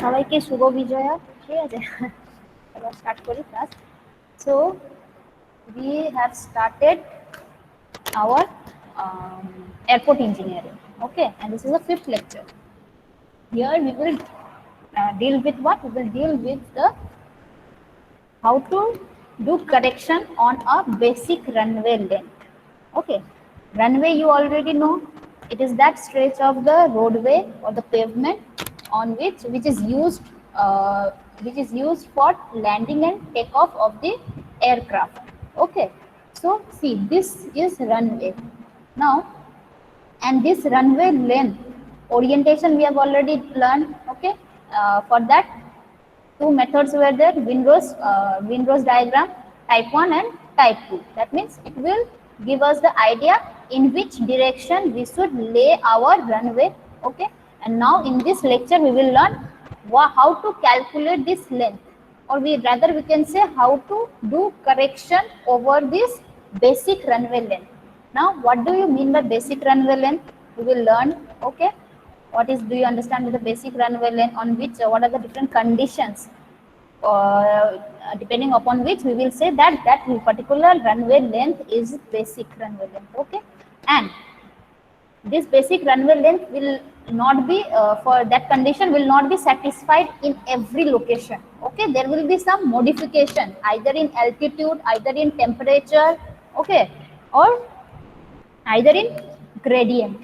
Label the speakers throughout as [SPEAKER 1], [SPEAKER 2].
[SPEAKER 1] সবাইকে শুভ বিজয়া। ঠিক আছে, এবার স্টার্ট করি class. So we have started our airport engineering. Okay, and this is the 5th lecture. Here we will deal with what? We will deal with the how to do correction on a basic runway length. Okay, runway you already know. It is that stretch of the roadway or the pavement on which uh, is used for landing and takeoff of the aircraft. Okay, so see, this is runway. Now, and this runway length orientation we have already learned. Okay, for that two methods were there: Windrose diagram type 1 and type 2. That means it will give us the idea in which direction we should lay our runway. Okay, and now in this lecture we will learn how to calculate this length, or we can say how to do correction over this basic runway length. Now what do you mean by basic runway length? We will learn. Okay, what is, do you understand with the basic runway length, on which what are the different conditions depending upon which we will say that that particular runway length is basic runway length. Okay, and this basic runway length will not be for that condition will not be satisfied in every location. Okay, there will be some modification either in altitude, either in temperature, okay, or either in gradient.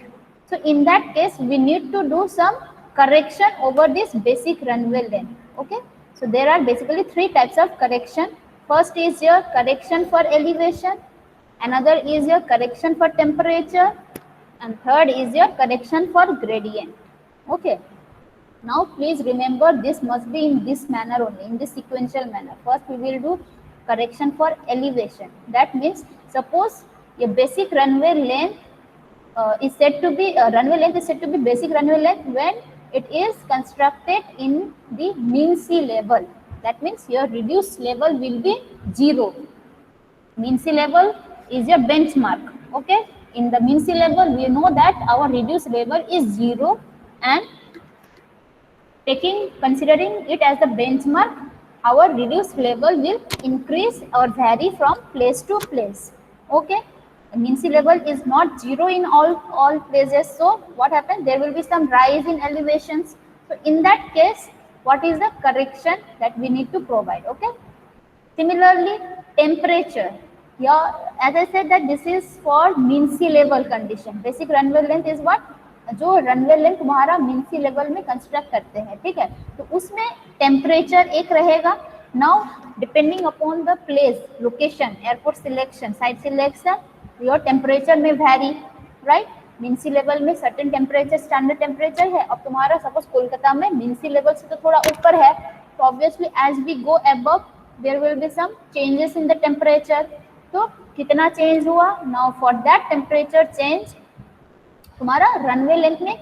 [SPEAKER 1] So in that case, we need to do some correction over this basic runway length. Okay, so there are basically three types of correction. First is your correction for elevation, another is your correction for temperature, and third is your correction for gradient. Okay, now please remember, this must be in this manner only, in this sequential manner. First we will do correction for elevation. That means suppose your basic runway length is said to be runway length is said to be basic runway length when it is constructed in the mean sea level. That means your reduced level will be 0. Mean sea level is your benchmark. Okay, in the mean sea level we know that our reduced level is 0, and considering it as the benchmark, our reduced level will increase or vary from place to place. Okay, the mean sea level is not 0 in all places. So what happens? There will be some rise in elevations. So in that case, what is the correction that we need to provide? Okay. Similarly, temperature. Yeah, as I said that this is for mean sea level condition. Basic runway length is what? जो runway length तुम्हारा mean sea level में construct करते हैं, ठीक है, तो उसमें temperature एक रहेगा. Now depending upon the place, location, airport selection, site selection, your temperature में vary, right. Mean sea level में सर्टेन टेम्परेचर, स्टैंडर्ड टेम्परेचर है. अब तुम्हारा सपोज कोलकाता में मीन सी लेवल से तो थोड़ा ऊपर है, तो obviously as we go above there will be some changes in the temperature. तो कितना चेंज हुआ? now for that temperature change तुम्हारा रनवे लेंथ में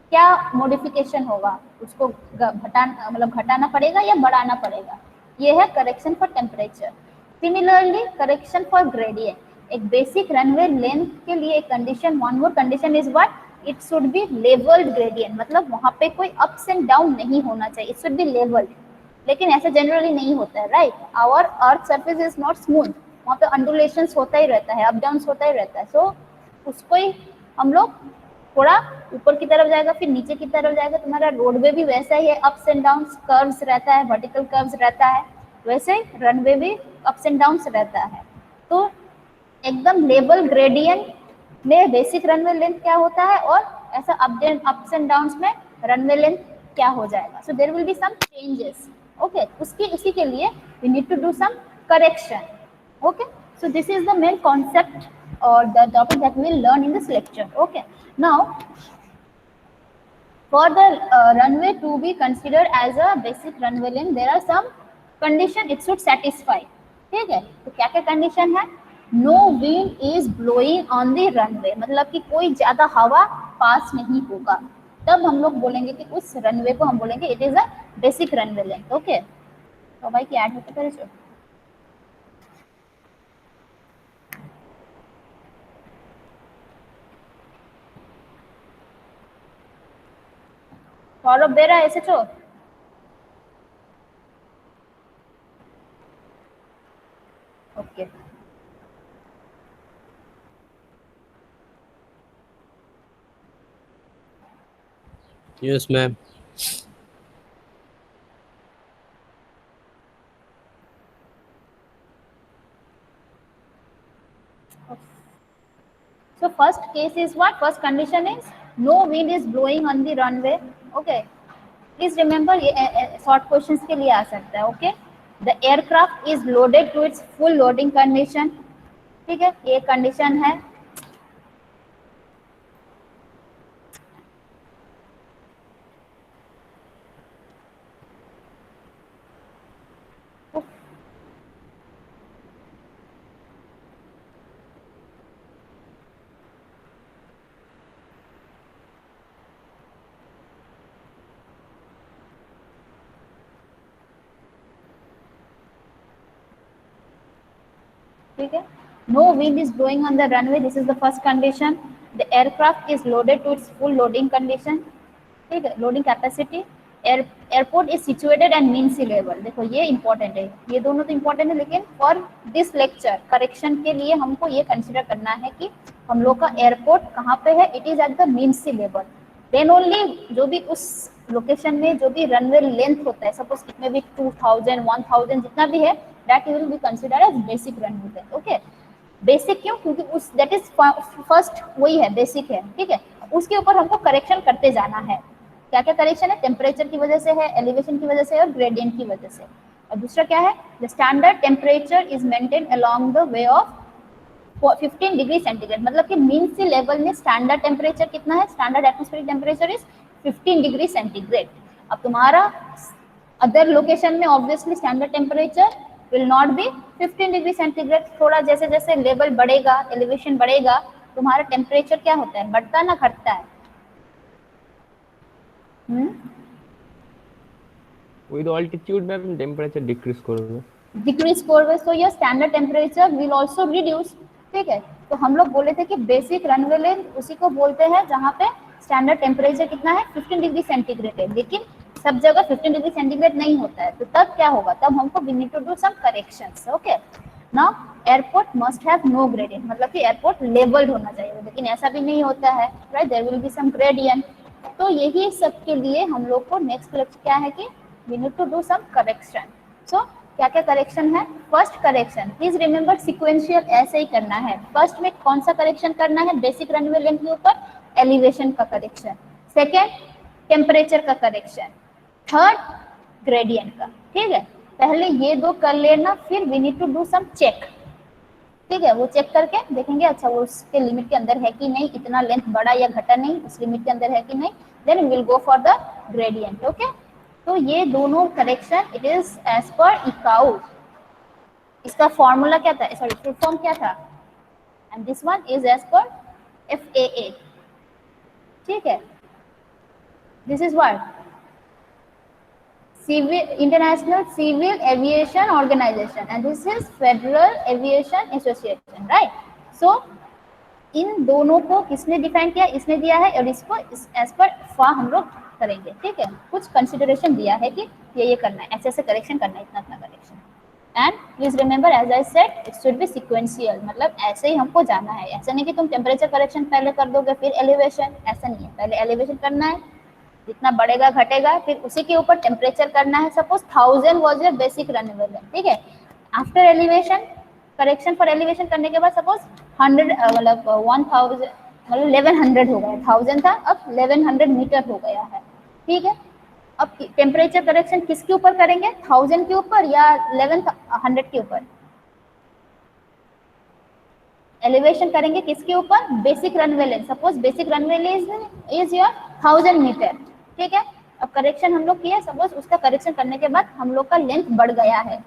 [SPEAKER 1] क्या मॉडिफिकेशन होगा, उसको घटाना, मतलब घटाना पड़ेगा या बढ़ाना पड़ेगा. ये है correction for temperature. Similarly correction for gradient. एक बेसिक रनवे लेंथ के लिए एक condition, one more condition is what? It should be levelled gradient. मतलब वहां पे कोई अप्स एंड डाउन नहीं होना चाहिए, इट शुड बी लेवल्ड. लेकिन ऐसा जनरली नहीं होता है, right. Our earth surface is not smooth, वहाँ पे अंडुलेशंस होता ही रहता है, अप डाउन होता ही रहता है. सो उसको ही हम लोग थोड़ा ऊपर की तरफ जाएगा, फिर नीचे की तरफ जाएगा. तुम्हारा रोडवे भी वैसा ही है, अप्स एंड डाउन्स, कर्व्स रहता है, वर्टिकल कर्व्स रहता है, वैसे ही रनवे भी अप्स एंड डाउन्स रहता है. तो एकदम लेवल ग्रेडियंट में बेसिक रनवे लेंथ क्या होता है, और ऐसा अप्स एंड डाउन्स में रनवे लेंथ क्या हो जाएगा. So there will be some changes. Okay, उसी के लिए we need to do some correction. Okay, so this is the main concept or the topic that we will learn in this lecture. Okay, now for the runway to be considered as a basic runway length, there are some condition it should satisfy. ठीक है, तो क्या क्या condition है? No wind is blowing on the runway, मतलब कि कोई ज्यादा हवा पास नहीं होगा, तब हम लोग बोलेंगे कि उस रनवे को हम बोलेंगे it is a basic runway length. Okay, तो भाई की ऐड होते करे जो सौरभ बेरा SHO
[SPEAKER 2] yes ma'am.
[SPEAKER 1] So first case is what? First condition is no wind is blowing on the runway. Okay. Please remember ये short questions के लिए आ सकता है. Okay. The aircraft is loaded to its full loading condition. ठीक है, ये condition है. ठीक है, no wind is blowing on the runway. This is the first condition. The aircraft is loaded to its full loading condition. ठीक है, loading capacity. Airport is situated and mean sea level. देखो ये important है, ये दोनों तो important है, लेकिन फॉर दिस लेक्चर करेक्शन के लिए हमको ये कंसिडर करना है कि हम लोग का एयरपोर्ट कहाँ पे है. It is at the mean sea level. Then only जो भी उस लोकेशन में जो भी रनवे लेंथ होता है, सपोज इट में भी 2000 1000 जितना भी है, that will be consider as basic runway length. Okay, basic क्यों? क्योंकि उस दैट इज फर्स्ट वही है, बेसिक है. ठीक है, उसके ऊपर हमको करेक्शन करते जाना है. क्या क्या करेक्शन है? टेम्परेचर की वजह से है, एलिवेशन की वजह से और ग्रेडियंट की वजह से. और दूसरा क्या है? The standard temperature is maintain along the way of 15 degree centigrade. मतलब कि मीन सी लेवल में स्टैंडर्ड टेम्परेचर कितना है? Standard atmospheric temperature is 15 degree centigrade. अब तुम्हारा अदर लोकेशन में obviously standard temperature will not be 15 degree centigrade. थोड़ा जैसे जैसे लेवल बढ़ेगा, एलिवेशन बढ़ेगा, तुम्हारा टेम्परेचर क्या होता है? बढ़ता ना घटता है?
[SPEAKER 3] with altitude ma'am temperature decrease करोगे,
[SPEAKER 1] डिक्रीज करवे, so your standard temperature will also reduce. ठीक है, तो हम लोग बोले थे कि बेसिक रनवे लेंथ उसी को बोलते हैं जहाँ पे स्टैंडर्ड टेम्परेचर कितना है? 15 डिग्री सेंटीग्रेड है. लेकिन सब जगह 15 डिग्री सेंटीग्रेड नहीं होता है, तो तब क्या होगा? तब हमको we need to do some corrections. Okay, now airport must have no gradient, मतलब कि एयरपोर्ट लेवल्ड होना चाहिए, लेकिन ऐसा भी नहीं होता है, right? There will be some gradient. तो यही सब के लिए हम लोग को नेक्स्ट लेक्चर क्या है कि we need to do some correction. So क्या क्या करेक्शन है? First correction, please remember sequential ऐसे ही करना है. फर्स्ट में कौन सा करेक्शन करना है? बेसिक रनवे लेंथ के ऊपर एलिवेशन का करेक्शन. सेकेंड टेम्परेचर का करेक्शन. थर्ड ग्रेडियंट का. ठीक है, पहले ये दो कर लेना, फिर we need to do some check. ठीक है, वो चेक करके देखेंगे अच्छा वो उसके लिमिट के अंदर है कि नहीं, इतना लेंथ बढ़ा या घटा नहीं, उस लिमिट के अंदर है कि नहीं, then will go for the gradient. Okay, तो ये दोनों करेक्शन इट इज एज पर इकाउ. इसका फॉर्मूला क्या था? सॉरी, फुल फॉर्म क्या था? And this one is as per FAA. ठीक है, this is what? Civil International Civil Aviation Organization, and this is Federal Aviation Association, right? So इन दोनों को किसने डिफाइन किया? इसने दिया है, और इसको एज पर फा हम लोग करेंगे. ठीक है, कुछ कंसिडरेशन दिया है कि ये करना है, ऐसे ऐसे करेक्शन करना है, इतना इतना correction. And please remember as I said it should be sequential, मतलब ऐसे ही हमको जाना है. ऐसा नहीं कि तुम टेम्परेचर करेक्शन पहले कर दोगे फिर एलिवेशन, ऐसा नहीं है. पहले एलिवेशन करना है, जितना बढ़ेगा घटेगा, फिर उसी के ऊपर टेम्परेचर करना है. Suppose 1000 was your basic runway length. ठीक है, after elevation correction for elevation करने के बाद सपोज 100 मतलब 1000 मतलब 1100 हो गया. 1000 था, अब 1100 मीटर हो गया है. ठीक है, अब टेम्परेचर करेक्शन किसके ऊपर करेंगे? 1000 के ऊपर या 1100 के ऊपर? एलिवेशन करेंगे किसके ऊपर? Basic runway length. Suppose basic runway length is your 1000 metre. ठीक है, अब करेक्शन हम लोग किया, सपोज उसका करेक्शन करने के बाद हम लोग का लेंथ बढ़ गया है.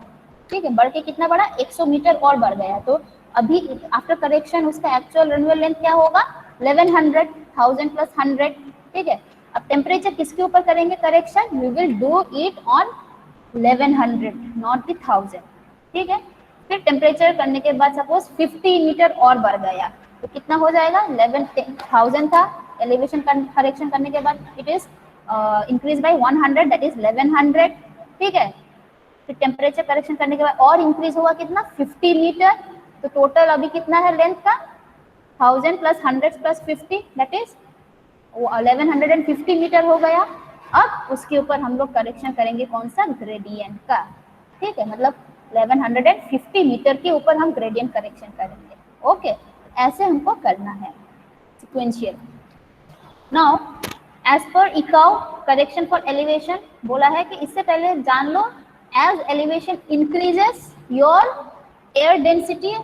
[SPEAKER 1] ठीक है, बढ़ के कितना बढ़ा? 100 मीटर और बढ़ गया. तो अभी आफ्टर करेक्शन उसका एक्चुअल रनवे लेंथ क्या होगा? 1100. 1000 प्लस 100. ठीक है, अब टेम्परेचर किसके ऊपर करेंगे correction? We will do it on 1100, not the 1000. ठीक है, फिर टेम्परेचर करने के बाद सपोज 50 मीटर और बढ़ गया, तो कितना हो जाएगा? 11,000 था, एलिवेशन करेक्शन करने के बाद it is increase by 100, that is 1100. ठीक है, फिर टेम्परेचर करेक्शन करने के बाद और इंक्रीज हुआ कितना? 50 मीटर. तो टोटल अभी कितना है लेंथ का? 1000 प्लस 100 प्लस 50, दैट इज वो 1150 मीटर हो गया। अब उसके ऊपर हम लोग करेक्शन करेंगे कौन सा, ग्रेडियंट का, ठीक है, मतलब 1150 मीटर के ऊपर हम ग्रेडियंट करेक्शन करेंगे। ओके, ऐसे हमको करना है sequential. Now as per इकाउ correction for elevation बोला है कि इससे पहले जान लो, as elevation increases your air density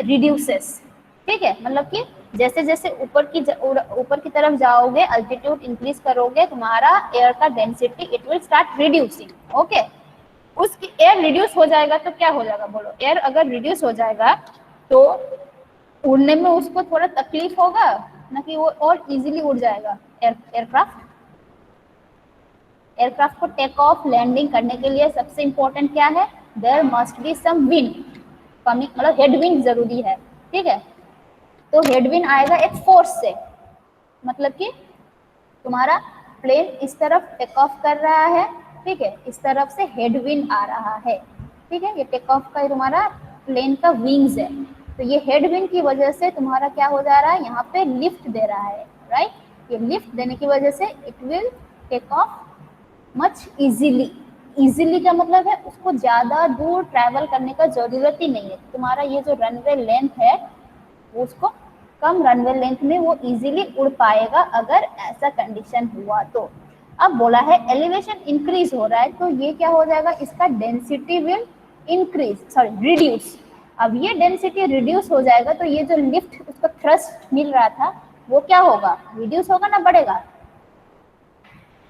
[SPEAKER 1] reduces, ठीक है, मतलब कि जैसे जैसे ऊपर की तरफ जाओगे, अल्टीट्यूड इंक्रीज करोगे, तुम्हारा एयर का density it will start reducing. Okay, उसकी एयर रिड्यूस हो जाएगा तो क्या हो जाएगा बोलो, एयर अगर रिड्यूस हो जाएगा तो उड़ने में उसको थोड़ा तकलीफ होगा ना, कि वो और इजीली उड़ जाएगा एयरक्राफ्ट। एयरक्राफ्ट को टेक ऑफ लैंडिंग करने के लिए सबसे इंपॉर्टेंट क्या है, there must be some wind coming, मतलब हेडविंड जरूरी है, ठीक है। तो हेडविंड आएगा एक फोर्स से, मतलब कि तुम्हारा प्लेन इस तरफ टेक ऑफ कर रहा है, ठीक है, इस तरफ से हेडविंड आ रहा है, ठीक है, ये टेक ऑफ का तुम्हारा प्लेन का विंग्स है। तो ये हेडविंड की वजह से तुम्हारा क्या हो जा रहा है, यहाँ पे लिफ्ट दे रहा है, राइट। ये लिफ्ट देने की वजह से it will take off much easily. Easily का मतलब है उसको ज्यादा दूर ट्रैवल करने का जरूरत ही नहीं है। तुम्हारा ये जो रनवे लेंथ है उसको कम रनवे लेंथ में वो इजीली उड़ पाएगा अगर ऐसा कंडीशन हुआ तो। अब बोला है एलिवेशन इंक्रीज हो रहा है तो ये क्या हो जाएगा, इसका डेंसिटी विल रिड्यूस। अब ये डेंसिटी रिड्यूस हो जाएगा तो ये जो लिफ्ट उसको थ्रस्ट मिल रहा था वो क्या होगा, रिड्यूस होगा ना बढ़ेगा,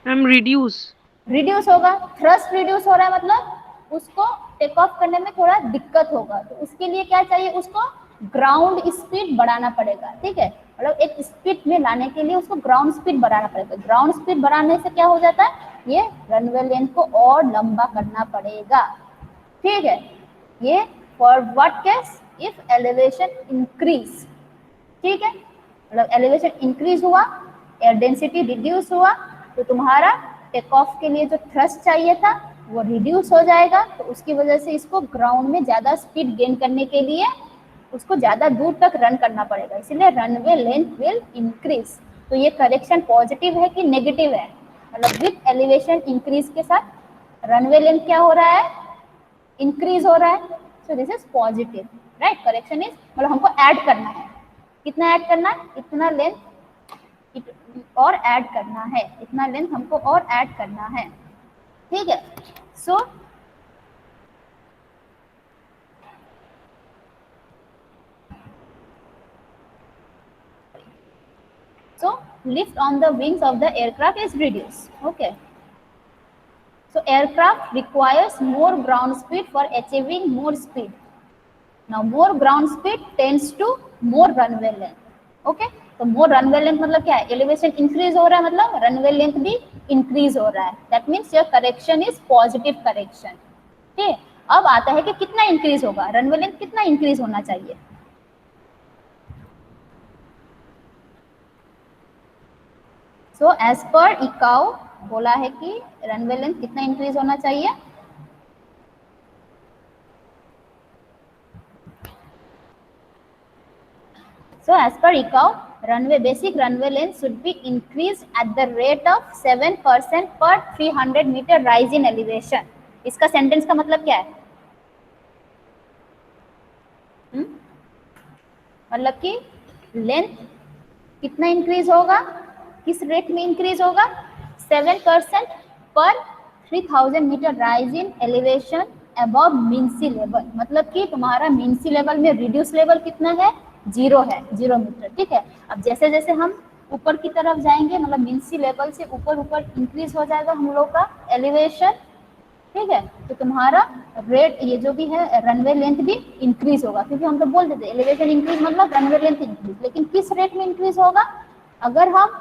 [SPEAKER 2] मैम
[SPEAKER 1] रिड्यूस होगा। थ्रस्ट रिड्यूस हो रहा है मतलब उसको टेक ऑफ करने में थोड़ा दिक्कत होगा, तो उसके लिए क्या चाहिए, उसको ग्राउंड स्पीड बढ़ाना पड़ेगा, ठीक है, मतलब एक स्पीड में लाने के लिए उसको ग्राउंड स्पीड बढ़ाना पड़ेगा। ग्राउंड स्पीड बढ़ाने से क्या हो जाता है, ये रनवे लेंथ को और लंबा करना पड़ेगा, ठीक है। ये for what case, if elevation increase, ठीक है, मतलब एलिवेशन इंक्रीज हुआ, एयर डेंसिटी रिड्यूस हुआ, तो तुम्हारा टेक ऑफ के लिए जो थ्रस्ट चाहिए था वो रिड्यूस हो जाएगा। तो उसकी वजह से इसको ग्राउंड में ज्यादा स्पीड गेन करने के लिए उसको ज्यादा दूर तक रन करना पड़ेगा, इसलिए रनवे लेंथ विल इंक्रीज। तो ये करेक्शन पॉजिटिव है कि नेगेटिव है, मतलब विथ एलिवेशन इंक्रीज के साथ रनवे लेंथ क्या हो रहा है, इंक्रीज हो रहा है। So this is positive, right. Correction is मतलब हमको ऐड करना है, कितना ऐड करना है, इतना लेंथ और ऐड करना है, इतना लेंथ हमको और ऐड करना है, ठीक है। So lift on the wings of the aircraft is reduced. Okay. So aircraft requires more ground speed for achieving more speed. Now more ground speed tends to more runway length. Okay. तो more runway length मतलब क्या है, elevation increase हो रहा है मतलब runway length भी increase हो रहा है. That means your correction is positive correction. ठीक है. अब आता है कि कितना increase होगा, runway length कितना increase होना चाहिए. So as per ICAO बोला है कि runway length कितना increase होना चाहिए. So as per ICAO, basic runway length should be increased at the rate of 7% per 300 meter rise in elevation. इसका सेंटेंस का मतलब क्या है? मतलब कि लेंथ कितना इंक्रीज होगा, किस रेट में इंक्रीज होगा, 7% पर 3000 metre rise in elevation above mean sea level. मतलब कि तुम्हारा मीन सी लेवल में रिड्यूस लेवल कितना है, 0 है, 0 मीटर. ठीक है. अब जैसे जैसे हम ऊपर की तरफ जाएंगे मतलब मीन सी लेवल से ऊपर ऊपर इंक्रीज हो जाएगा हम लोग का एलिवेशन. ठीक है. तो तुम्हारा रेट ये जो भी है रनवे लेंथ भी इंक्रीज होगा, क्योंकि हम तो बोल देते एलिवेशन इंक्रीज मतलब रनवे लेंथ इंक्रीज. लेकिन किस रेट में इंक्रीज होगा, अगर हम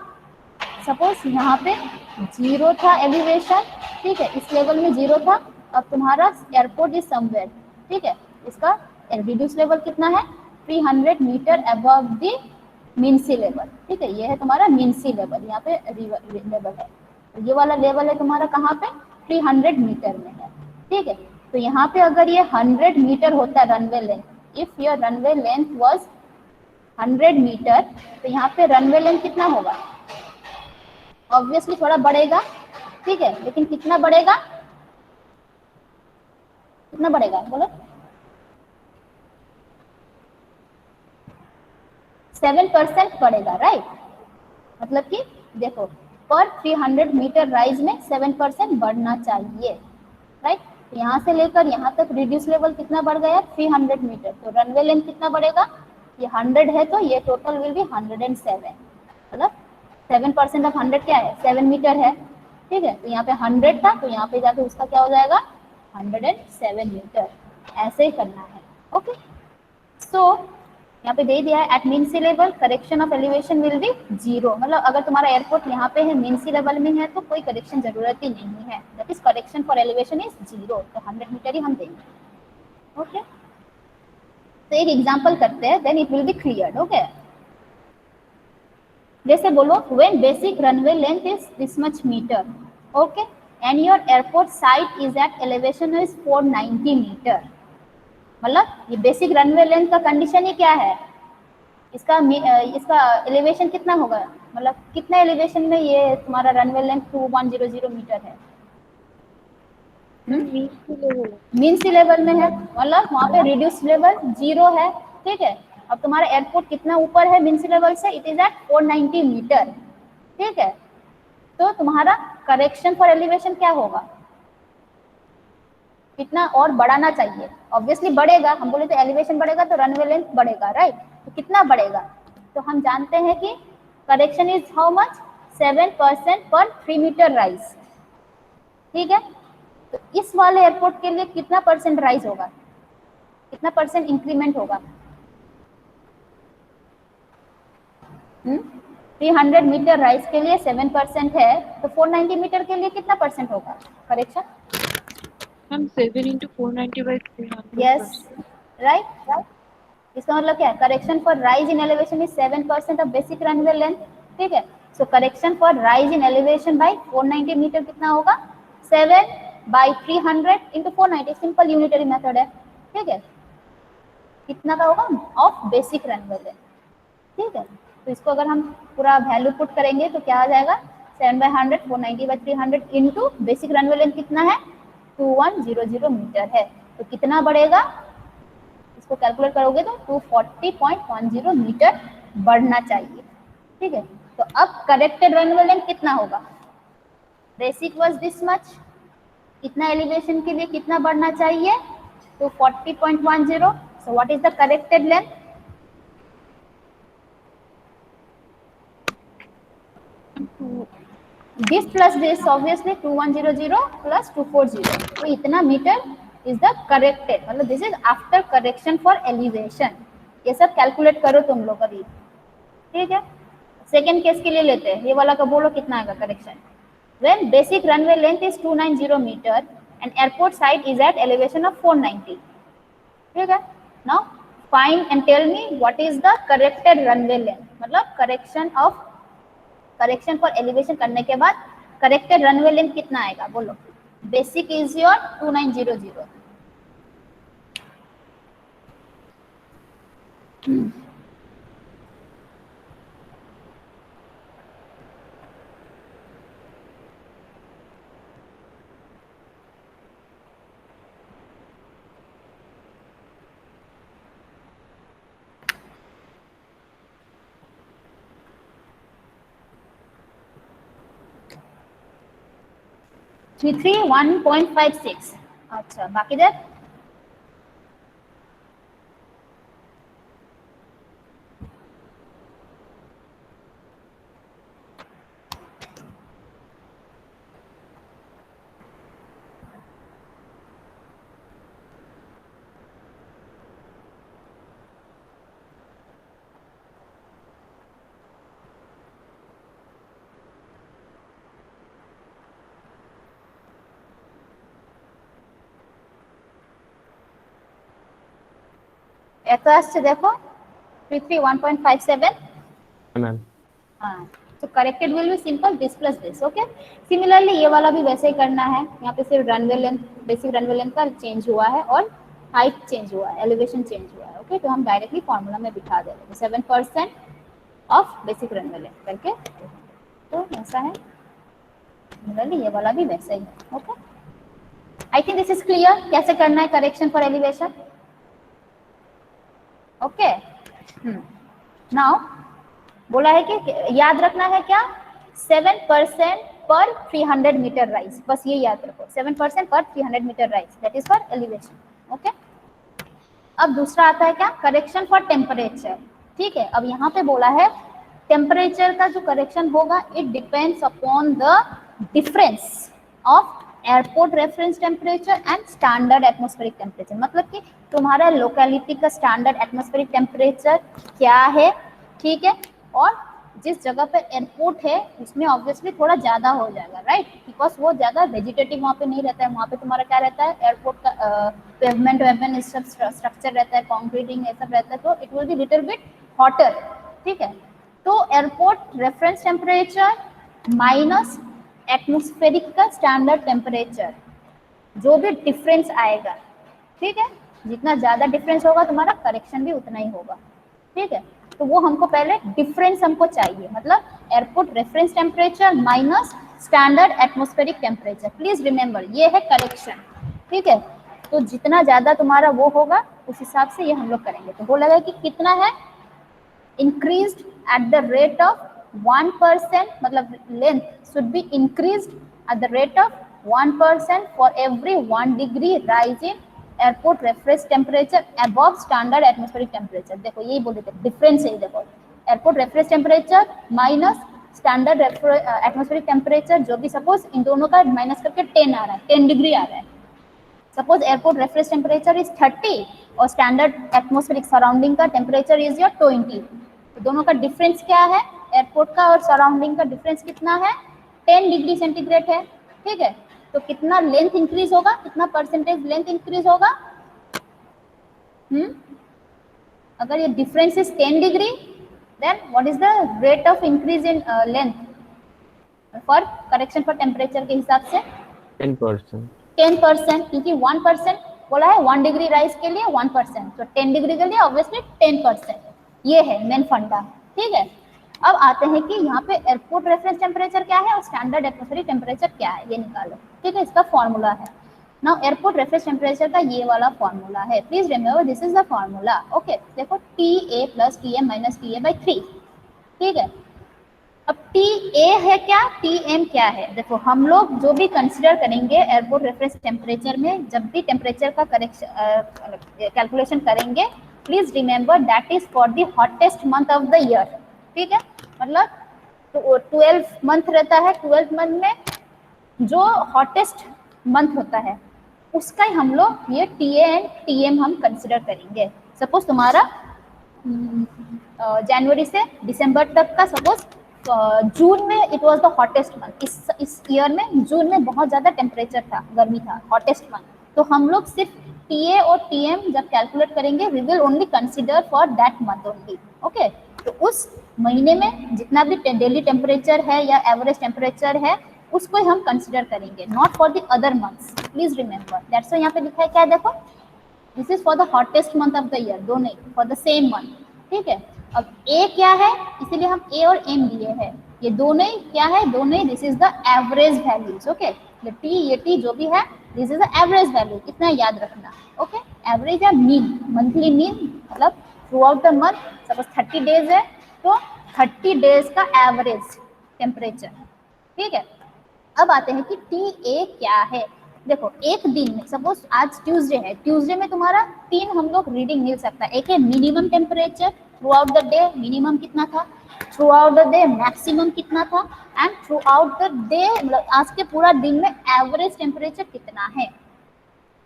[SPEAKER 1] सपोज यहाँ पे 0 था एलिवेशन, ठीक है, इस लेवल में 0 था, अब तुम्हारा एयरपोर्ट इज समवेयर. ठीक है. इसका रिड्यूस लेवल कितना है, 300 metre above the mean sea level. ठीक है. ये है तुम्हारा मीन सी लेवल, यहाँ पे लेवल है. तो ये वाला लेवल है तुम्हारा कहाँ पे, 300 मीटर में है. ठीक है. तो यहाँ पे अगर ये 100 मीटर होता है runway length, if your runway length was 100 metre, तो यहाँ पे रनवे लेंथ कितना होगा, ऑब्वियसली थोड़ा बढ़ेगा, ठीक है, लेकिन कितना बढ़ेगा, कितना बढ़ेगा बोलो, 7% बढ़ेगा, राइट। मतलब कि देखो पर 300 मीटर राइज में 7% बढ़ना चाहिए, राइट। यहाँ से लेकर यहाँ तक रिड्यूस लेवल कितना बढ़ गया, 300 मीटर। तो रनवे लेंथ कितना बढ़ेगा, ये 100 है तो ये टोटल विल बी 107, मतलब 7% ऑफ 100 क्या है, 7 मीटर है, ठीक है। तो यहाँ पे 100 था तो यहाँ पे जाके उसका क्या हो जाएगा, 107 मीटर। ऐसे ही करना है, ओके। सो यहाँ पे दे दिया है at mean sea level correction of elevation will be 0, मतलब अगर तुम्हारा एयरपोर्ट यहाँ पे है, मीन सी लेवल में है, तो कोई करेक्शन जरूरत ही नहीं है, that is correction for elevation is 0, तो 100 मीटर ही हम देंगे, ओके। तो एक एग्जांपल करते हैं, then it will be clear, okay. जैसे बोलो when basic runway length is this much metre, okay, and your airport site is at elevation is 490 metre, मतलब ये बेसिक रनवे लेंथ का कंडीशन ही क्या है, इसका एलिवेशन कितना होगा, मतलब कितना एलिवेशन में ये तुम्हारा रनवे लेंथ 2100 मीटर है, मीन सी लेवल में है, मतलब वहाँ पे रिड्यूस लेवल 0 है, ठीक है। अब तुम्हारा एयरपोर्ट कितना ऊपर है मीन सी लेवल से, इट इज एट 490 मीटर, ठीक है। तो तुम्हारा करेक्शन फॉर एलिवेशन क्या होगा, कितना और बढ़ाना चाहिए, ऑब्वियसली बढ़ेगा, हम बोले तो एलिवेशन बढ़ेगा तो रनवे लेंथ बढ़ेगा, राइट। तो कितना बढ़ेगा, तो हम जानते हैं कि करेक्शन इज हाउ मच, 7% पर 3 मीटर राइज, ठीक है। तो इस वाले एयरपोर्ट के लिए कितना परसेंट राइज होगा, कितना परसेंट इंक्रीमेंट होगा, 300 मीटर राइज के लिए 7% है, तो 490 मीटर के लिए कितना परसेंट होगा correction,
[SPEAKER 2] ma'am 7 into 490 by 300.
[SPEAKER 1] Yes, right. इसका मतलब क्या है, correction for rise in elevation is 7% of basic runway length, ठीक है। So correction for rise in elevation by 490 metre कितना होगा, 7 by 300 into 490, simple unitary method है, ठीक है। कितना का होगा, ऑफ बेसिक रनवे लेंथ, ठीक है। तो इसको अगर हम पूरा वैल्यू पुट करेंगे तो क्या आ जाएगा, 7/100 490/300 इंटू बेसिक रनवे लेंथ कितना है, 2100 मीटर है, तो कितना बढ़ेगा, इसको कैलकुलेट करोगे तो 240.10 मीटर बढ़ना चाहिए, ठीक है। तो अब करेक्टेड रनवे लेंथ कितना होगा, बेसिक वाज दिस मच, इतना एलिवेशन के लिए कितना बढ़ना चाहिए, 240.10, so what is the corrected length, this plus this obviously 2100 plus 240, तो इतना मीटर इज द करेक्टेड, मतलब this is after correction for elevation, ये सब कैलकुलेट करो तुम लोग अभी, ठीक है। सेकेंड केस के लिए लेते हैं, ये वाला का बोलो कितना आएगा correction, when basic runway length is 290 metre and airport site is at elevation of 490, ठीक है। Now find and tell me what is the corrected runway length, मतलब करेक्शन फॉर एलिवेशन करने के बाद करेक्टेड रनवे लेंथ कितना आएगा बोलो, basic is your 2900, G3 1.56, अच्छा बाकी दे এত আসছে দেখো 331.57,
[SPEAKER 3] मैम
[SPEAKER 1] हाँ। तो corrected will be simple this plus this, okay. Similarly ये वाला भी वैसे ही करना है, यहाँ पे सिर्फ रनवे लेंथ, बेसिक रनवे लेंथ का चेंज हुआ है और हाइट चेंज हुआ है, एलिवेशन चेंज हुआ है, ओके। तो हम डायरेक्टली फॉर्मूला में बिठा देंगे 7% ऑफ बेसिक रनवे लेंथ करके, तो ऐसा है। सिमिलरली ये वाला भी वैसा ही है। Okay, I think this is clear कैसे करना है correction for elevation. Okay, now बोला है कि याद रखना है क्या, 7% पर 300 मीटर राइज, बस ये याद रखो, 7% पर 300 metre rise, that is for elevation. Okay, अब दूसरा आता है क्या, करेक्शन फॉर टेम्परेचर। ठीक है, अब यहाँ पे बोला है टेम्परेचर का जो करेक्शन होगा it depends upon the difference of airport reference temperature and standard atmospheric temperature. मतलब कि तुम्हारा लोकेलिटी का स्टैंडर्ड एटमॉस्फेरिक टेम्परेचर क्या है, ठीक है, और जिस जगह पे एयरपोर्ट है उसमें ऑब्वियसली थोड़ा ज़्यादा हो जाएगा, राइट, बिकॉज वो ज़्यादा वेजिटेटिव वहाँ पे नहीं रहता है, वहाँ पे तुम्हारा क्या रहता है, एयरपोर्ट का पेवमेंट वेवमेंट इस सब स्ट्रक्चर रहता है, कॉन्क्रीटिंग ये सब रहता है, तो it will be little bit hotter. ठीक है, तो airport reference temperature minus atmospheric का स्टैंडर्ड टेम्परेचर, जो भी डिफरेंस आएगा, ठीक है, जितना ज़्यादा डिफरेंस होगा तुम्हारा करेक्शन भी उतना ही होगा। ठीक है, तो वो हमको पहले डिफरेंस हमको चाहिए, मतलब airport reference temperature minus standard atmospheric temperature, please remember ये है करेक्शन। ठीक है, तो जितना ज़्यादा तुम्हारा वो होगा उस हिसाब से ये हम लोग करेंगे। तो बोला गया कि कितना है, increased at the rate of 1%, मतलब length should be increased at the rate of 1% for every 1 degree rise in airport reference temperature above standard atmospheric temperature। देखो यही बोल देते डिफरेंस है, देखो airport reference temperature minus standard atmospheric temperature, जो भी suppose in दोनों का माइनस करके 10 आ रहा है, 10 डिग्री आ रहा है। Suppose airport reference temperature is 30 और स्टैंडर्ड एटमॉस्फेरिक सराउंडिंग का टेम्परेचर इज योर 20, तो दोनों का डिफरेंस क्या है, एयरपोर्ट का और सराउंडिंग का डिफरेंस कितना है, 10 डिग्री सेंटीग्रेड है। ठीक है, तो कितना लेंथ इंक्रीज होगा, कितना परसेंटेज लेंथ इंक्रीज होगा, अगर ये difference is 10 degree then what is the rate of increase in length for correction for temperature के हिसाब से
[SPEAKER 3] 10%।
[SPEAKER 1] 10%, क्योंकि 1% बोला है 1 डिग्री राइज के लिए 1%, तो 10 डिग्री के लिए ऑब्वियसली 10%, ये है मेन फंडा। ठीक है, अब आते हैं कि यहाँ पे एयरपोर्ट रेफरेंस टेम्परेचर क्या है और स्टैंडर्ड एटमॉस्फेरिक टेम्परेचर क्या है, ये निकालो। ठीक है, इसका फॉर्मूला है नाउ, एयरपोर्ट रेफरेंस टेम्परेचर का ये वाला फॉर्मूला है, please remember this is the formula. Okay, देखो TA plus TM minus TA/3। ठीक है, अब TA है क्या, TM क्या है, देखो हम लोग जो भी कंसिडर करेंगे एयरपोर्ट रेफरेंस टेम्परेचर में, जब भी टेम्परेचर का कैलकुलेशन करेंगे, please remember that is for the hottest month of the year. ठीक है, मतलब तो 12 मंथ रहता है, 12 मंथ में जो हॉटेस्ट मंथ होता है उसका ही हम लोग ये TA एंड TM हम कंसिडर करेंगे। सपोज तुम्हारा जनवरी से दिसंबर तक का, सपोज जून में it was the hottest month, इस ईयर में जून में बहुत ज़्यादा टेम्परेचर था, गर्मी था, हॉटेस्ट मंथ, तो हम लोग सिर्फ TA और TM जब कैलकुलेट करेंगे we will only consider for that month only. Okay, तो उस महीने में जितना भी डेली टेम्परेचर है या एवरेज टेम्परेचर है उसको ही हम कंसिडर करेंगे, not for the other months, please remember that's why यहाँ पे लिखा है क्या, देखो this is for the hottest month of the year, दो नहीं, फॉर द सेम मंथ। ठीक है, अब A क्या है, इसीलिए हम A और M दिए हैं, ये दोनों ही क्या है, दोनों ही this is the average values. Okay, ये T जो भी है this is the average value, इतना याद रखना। ओके, एवरेज या मीन, मंथली मीन, मतलब throughout the month, suppose 30 days है तो 30 डेज का एवरेज टेम्परेचर। ठीक है, अब आते हैं कि TA क्या है। देखो एक दिन में, सपोज आज ट्यूसडे है, ट्यूसडे में तुम्हारा 3 हम लोग रीडिंग मिल सकता है, एक है minimum temperature through out the day, minimum कितना था, through out the day maximum कितना था, and through out the day मतलब आज के पूरा दिन में एवरेज टेम्परेचर कितना है।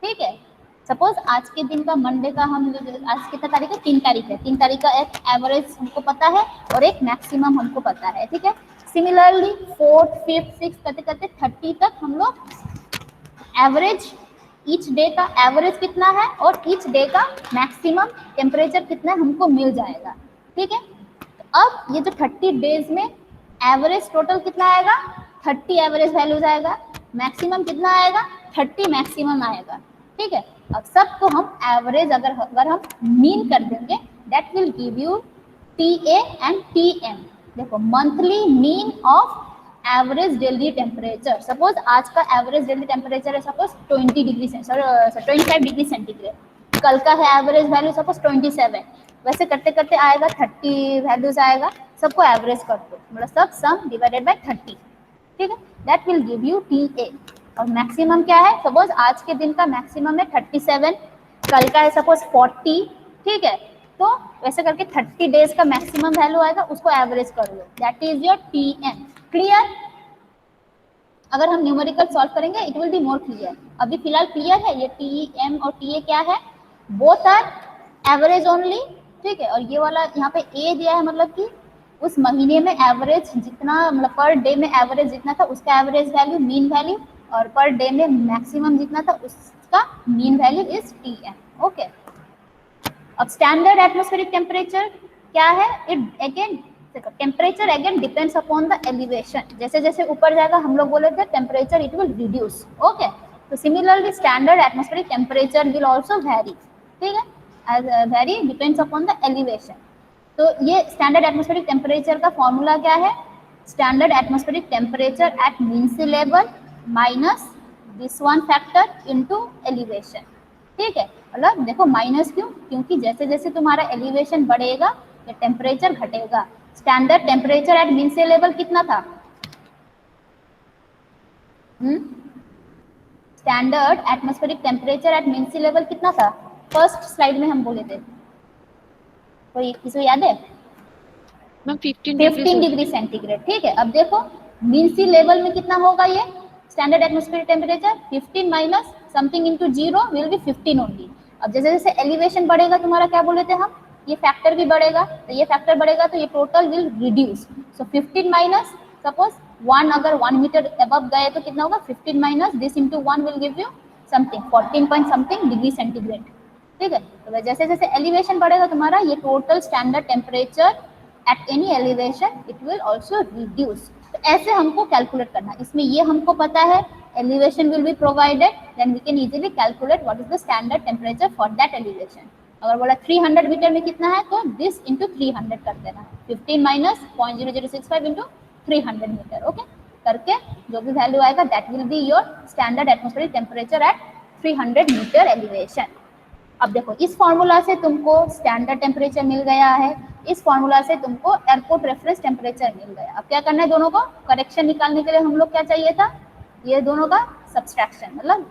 [SPEAKER 1] ठीक है, सपोज आज के दिन का मंडे का हम आज कितना तारीख है, 3 तारीख है, 3 तारीख का एक एवरेज हमको पता है और एक मैक्सिमम हमको पता है। ठीक है, सिमिलरली 4th 5th 6th करते करते 30 तक हम लोग एवरेज, ईच डे का एवरेज कितना है और ईच डे का मैक्सिमम टेम्परेचर कितना है हमको मिल जाएगा। ठीक है, तो अब ये जो 30 डेज में एवरेज टोटल कितना आएगा, 30 एवरेज वैल्यूज आएगा, मैक्सिमम कितना आएगा, 30 मैक्सिमम आएगा। ठीक है, अब सबको हम एवरेज अगर हम मीन कर देंगे that will give you TA and TM। देखो monthly mean of average daily temperature, suppose आज का एवरेज डेली टेम्परेचर है सपोज 25 डिग्री सेंटीग्रेड, कल का है एवरेज वैल्यू सपोज 27, वैसे करते करते आएगा 30 वैल्यूज आएगा, सबको एवरेज कर दो, मतलब सब सम डिवाइडेड बाय 30, ठीक है, that will give you TA। और मैक्सिमम क्या है, सपोज आज के दिन का मैक्सिमम है 37, कल का है सपोज 40, ठीक है, तो वैसे करके 30 डेज का मैक्सिमम वैल्यू आएगा, उसको एवरेज कर लो, that is your TM। Clear? अगर हम न्यूमेरिकल सॉल्व करेंगे it will be more clear. अभी फिलहाल क्लियर है ये TM और TA क्या है, बोथ आर एवरेज ओनली, ठीक है। और ये वाला यहाँ पे A दिया है, मतलब कि उस महीने में एवरेज जितना, मतलब पर डे में एवरेज जितना था उसका एवरेज वैल्यू, मीन वैल्यू, और पर डे में मैक्सिमम जितना था उसका mean value is TM। Okay, अब स्टैंडर्ड एटमॉस्फेरिक टेम्परेचर क्या है, it again temperature again depends upon the elevation, जैसे जैसे ऊपर जाएगा हम लोग बोले थे temperature it will reduce. Okay, तो similarly standard atmospheric temperature will also vary, ठीक है, as vary depends upon the elevation. तो ये स्टैंडर्ड एटमॉस्फेरिक टेम्परेचर का फॉर्मूला क्या है, standard atmospheric temperature at mean sea level minus this one factor into elevation, ठीक है। मतलब देखो माइनस क्यों, क्योंकि जैसे जैसे तुम्हारा एलिवेशन बढ़ेगा या टेम्परेचर घटेगा। Standard temperature at mean sea level कितना था, standard atmospheric temperature at mean sea level कितना था, फर्स्ट स्लाइड में हम बोले थे, कोई किसी को याद है?
[SPEAKER 2] मैम
[SPEAKER 1] 15 डिग्री सेंटीग्रेड, ठीक है। अब देखो मीन सी लेवल में कितना होगा, ये standard atmospheric temperature 15 minus something into 0 will be 15 only. अब जैसे जैसे एलिवेशन बढ़ेगा तुम्हारा, क्या बोले थे हम, ये फैक्टर भी बढ़ेगा, तो ये फैक्टर बढ़ेगा तो ये total will reduce. So 15 minus suppose 1, अगर 1 मीटर अबव गए तो कितना होगा, 15 minus this into 1 will give you something 14 point something degree centigrade, ठीक है। तो जैसे जैसे एलिवेशन बढ़ेगा तुम्हारा, ये total standard temperature at any elevation it will also reduce। तो ऐसे हमको कैलकुलेट करना है, इसमें ये हमको पता है elevation will be provided, then we can easily calculate what is the standard temperature for that elevation। अगर बोला 300 मीटर में कितना है तो this into 300 कर देना है, 15 माइनस 0.0065 into 300 मीटर, ओके, करके जो भी वैल्यू आएगा that will be your standard atmospheric temperature at 300 metre elevation। अब देखो इस फॉर्मूला से तुमको स्टैंडर्ड टेम्परेचर मिल गया है, इस फॉर्मूला से तुमको एयरपोर्ट रेफरेंस टेम्परेचर मिल गया। अब क्या करना है, दोनों को करेक्शन निकालने के लिए हम लोग क्या चाहिए था, ये दोनों का सब्सट्रैक्शन, मतलब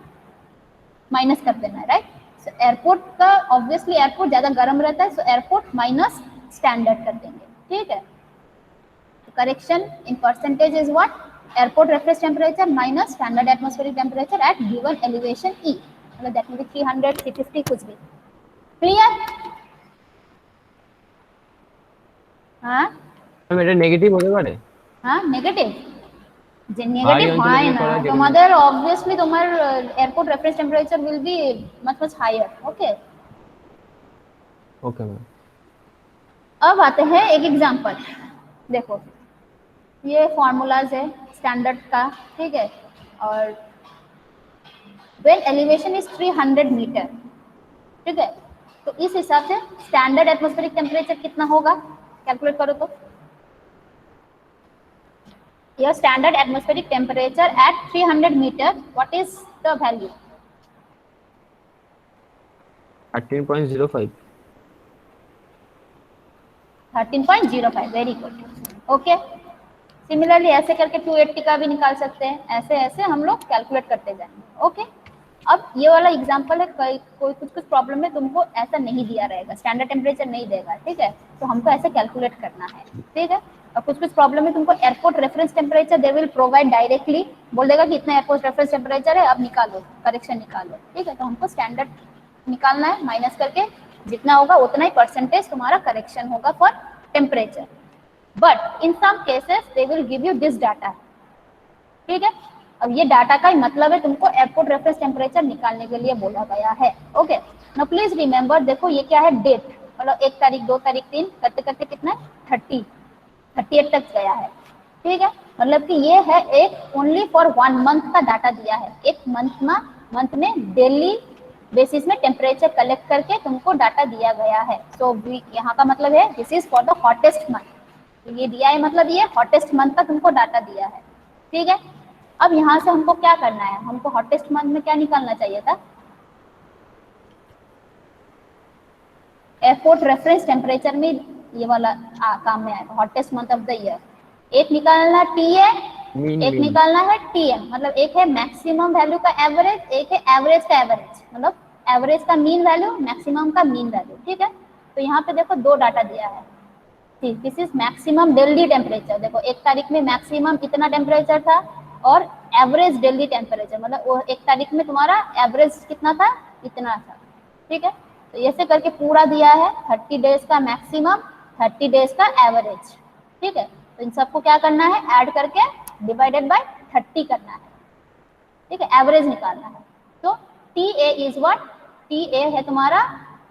[SPEAKER 1] माइनस कर देना है, राइट। सो एयरपोर्ट का ऑब्वियसली एयरपोर्ट ज्यादा गर्म रहता है, सो एयरपोर्ट माइनस स्टैंडर्ड कर देंगे, ठीक है। Correction in percentage is what, airport reference temperature minus standard atmospheric temperature eight given elevation E, मतलब दैट विल बी 300, 350 कुछ भी। क्लियर? हाँ
[SPEAKER 3] মেম এটা নেগেটিভ হতে পারে?
[SPEAKER 1] हाँ नेगेटिव, যে
[SPEAKER 3] ভারী
[SPEAKER 1] নেগেটিভ
[SPEAKER 3] অঞ্চলে
[SPEAKER 1] হয়
[SPEAKER 3] যেটা
[SPEAKER 1] না
[SPEAKER 3] করা যেটা
[SPEAKER 1] তোমাদের অবভিয়াসলি তোমার airport reference temperature will be much much higher. Okay,
[SPEAKER 3] okay ma'am.
[SPEAKER 1] अब आते हैं एक एग्जांपल। देखो ये फॉर्मूलाज है स्टैंडर्ड का, ठीक है, और व्हेन एलिवेशन इज 300 मीटर, ठीक है, तो इस हिसाब से स्टैंडर्ड एटमॉस्फेरिक टेम्परेचर कितना होगा, कैलकुलेट करो तो। Your standard atmospheric temperature at 300 meter, what is the value?
[SPEAKER 3] 13.05।
[SPEAKER 1] 13.05, very good. Okay, similarly ऐसे करके 280 का भी निकाल सकते हैं, ऐसे ऐसे हम लोग कैलकुलेट करते जाएंगे। ओके, अब ये वाला एग्जांपल है, कोई कुछ कुछ प्रॉब्लम में तुमको ऐसा नहीं दिया रहेगा, स्टैंडर्ड टेम्परेचर नहीं देगा, ठीक है, तो हमको ऐसे कैलकुलेट करना है, ठीक है। और कुछ कुछ प्रॉब्लम में तुमको airport reference temperature they will provide directly, बोल देगा कि इतना एयरपोर्ट रेफरेंस टेम्परेचर है, अब निकालो, करेक्शन निकालो, ठीक है। तो हमको स्टैंडर्ड निकालना है, माइनस करके जितना होगा उतना ही परसेंटेज तुम्हारा करेक्शन होगा for temperature. But in some cases they will give you this data, ठीक है। अब ये डाटा का ही मतलब है तुमको एयरपोर्ट रेफरेंस टेम्परेचर निकालने के लिए बोला गया है। ओके, नाउ प्लीज रिमेंबर, देखो ये क्या है, डेट, मतलब 1 तारीख 2 तारीख 3 करते करते कितना है 38 तक गया है, ठीक है। मतलब कि ये है एक ओनली फॉर 1 मंथ का डाटा दिया है, एक मंथ में डेली बेसिस में टेम्परेचर कलेक्ट करके तुमको डाटा दिया गया है। सो यहाँ का मतलब है this is for the hottest month, ये दिया है मतलब ये हॉटेस्ट मंथ का तुमको डाटा दिया है। ठीक है। अब यहाँ से हमको क्या करना है, हमको हॉटेस्ट मंथ में क्या निकालना चाहिए था, एयरपोर्ट रेफरेंस टेम्परेचर में ये वाला काम में आएगा, hottest month of the year. एक निकालना टीए, एक निकालना है टीएम, मतलब एक है मैक्सिमम वैल्यू का एवरेज, एक है एवरेज का एवरेज, मतलब एवरेज का मीन वैल्यू, मैक्सिमम का मीन वैल्यू। ठीक है, तो यहाँ पे देखो दो डाटा दिया है, this is maximum Delhi temperature. देखो 1 तारीख में मैक्सिमम इतना टेम्परेचर था और एवरेज दिल्ली टेम्परेचर, मतलब वो 1 तारीख में तुम्हारा एवरेज कितना था, इतना था। ठीक है, तो ऐसे करके पूरा दिया है 30 डेज का मैक्सिमम, 30 डेज का एवरेज। ठीक है, तो इन सबको क्या करना है, ऐड करके डिवाइडेड बाय 30 करना है। ठीक है, एवरेज निकालना है। तो T A is what, T A है तुम्हारा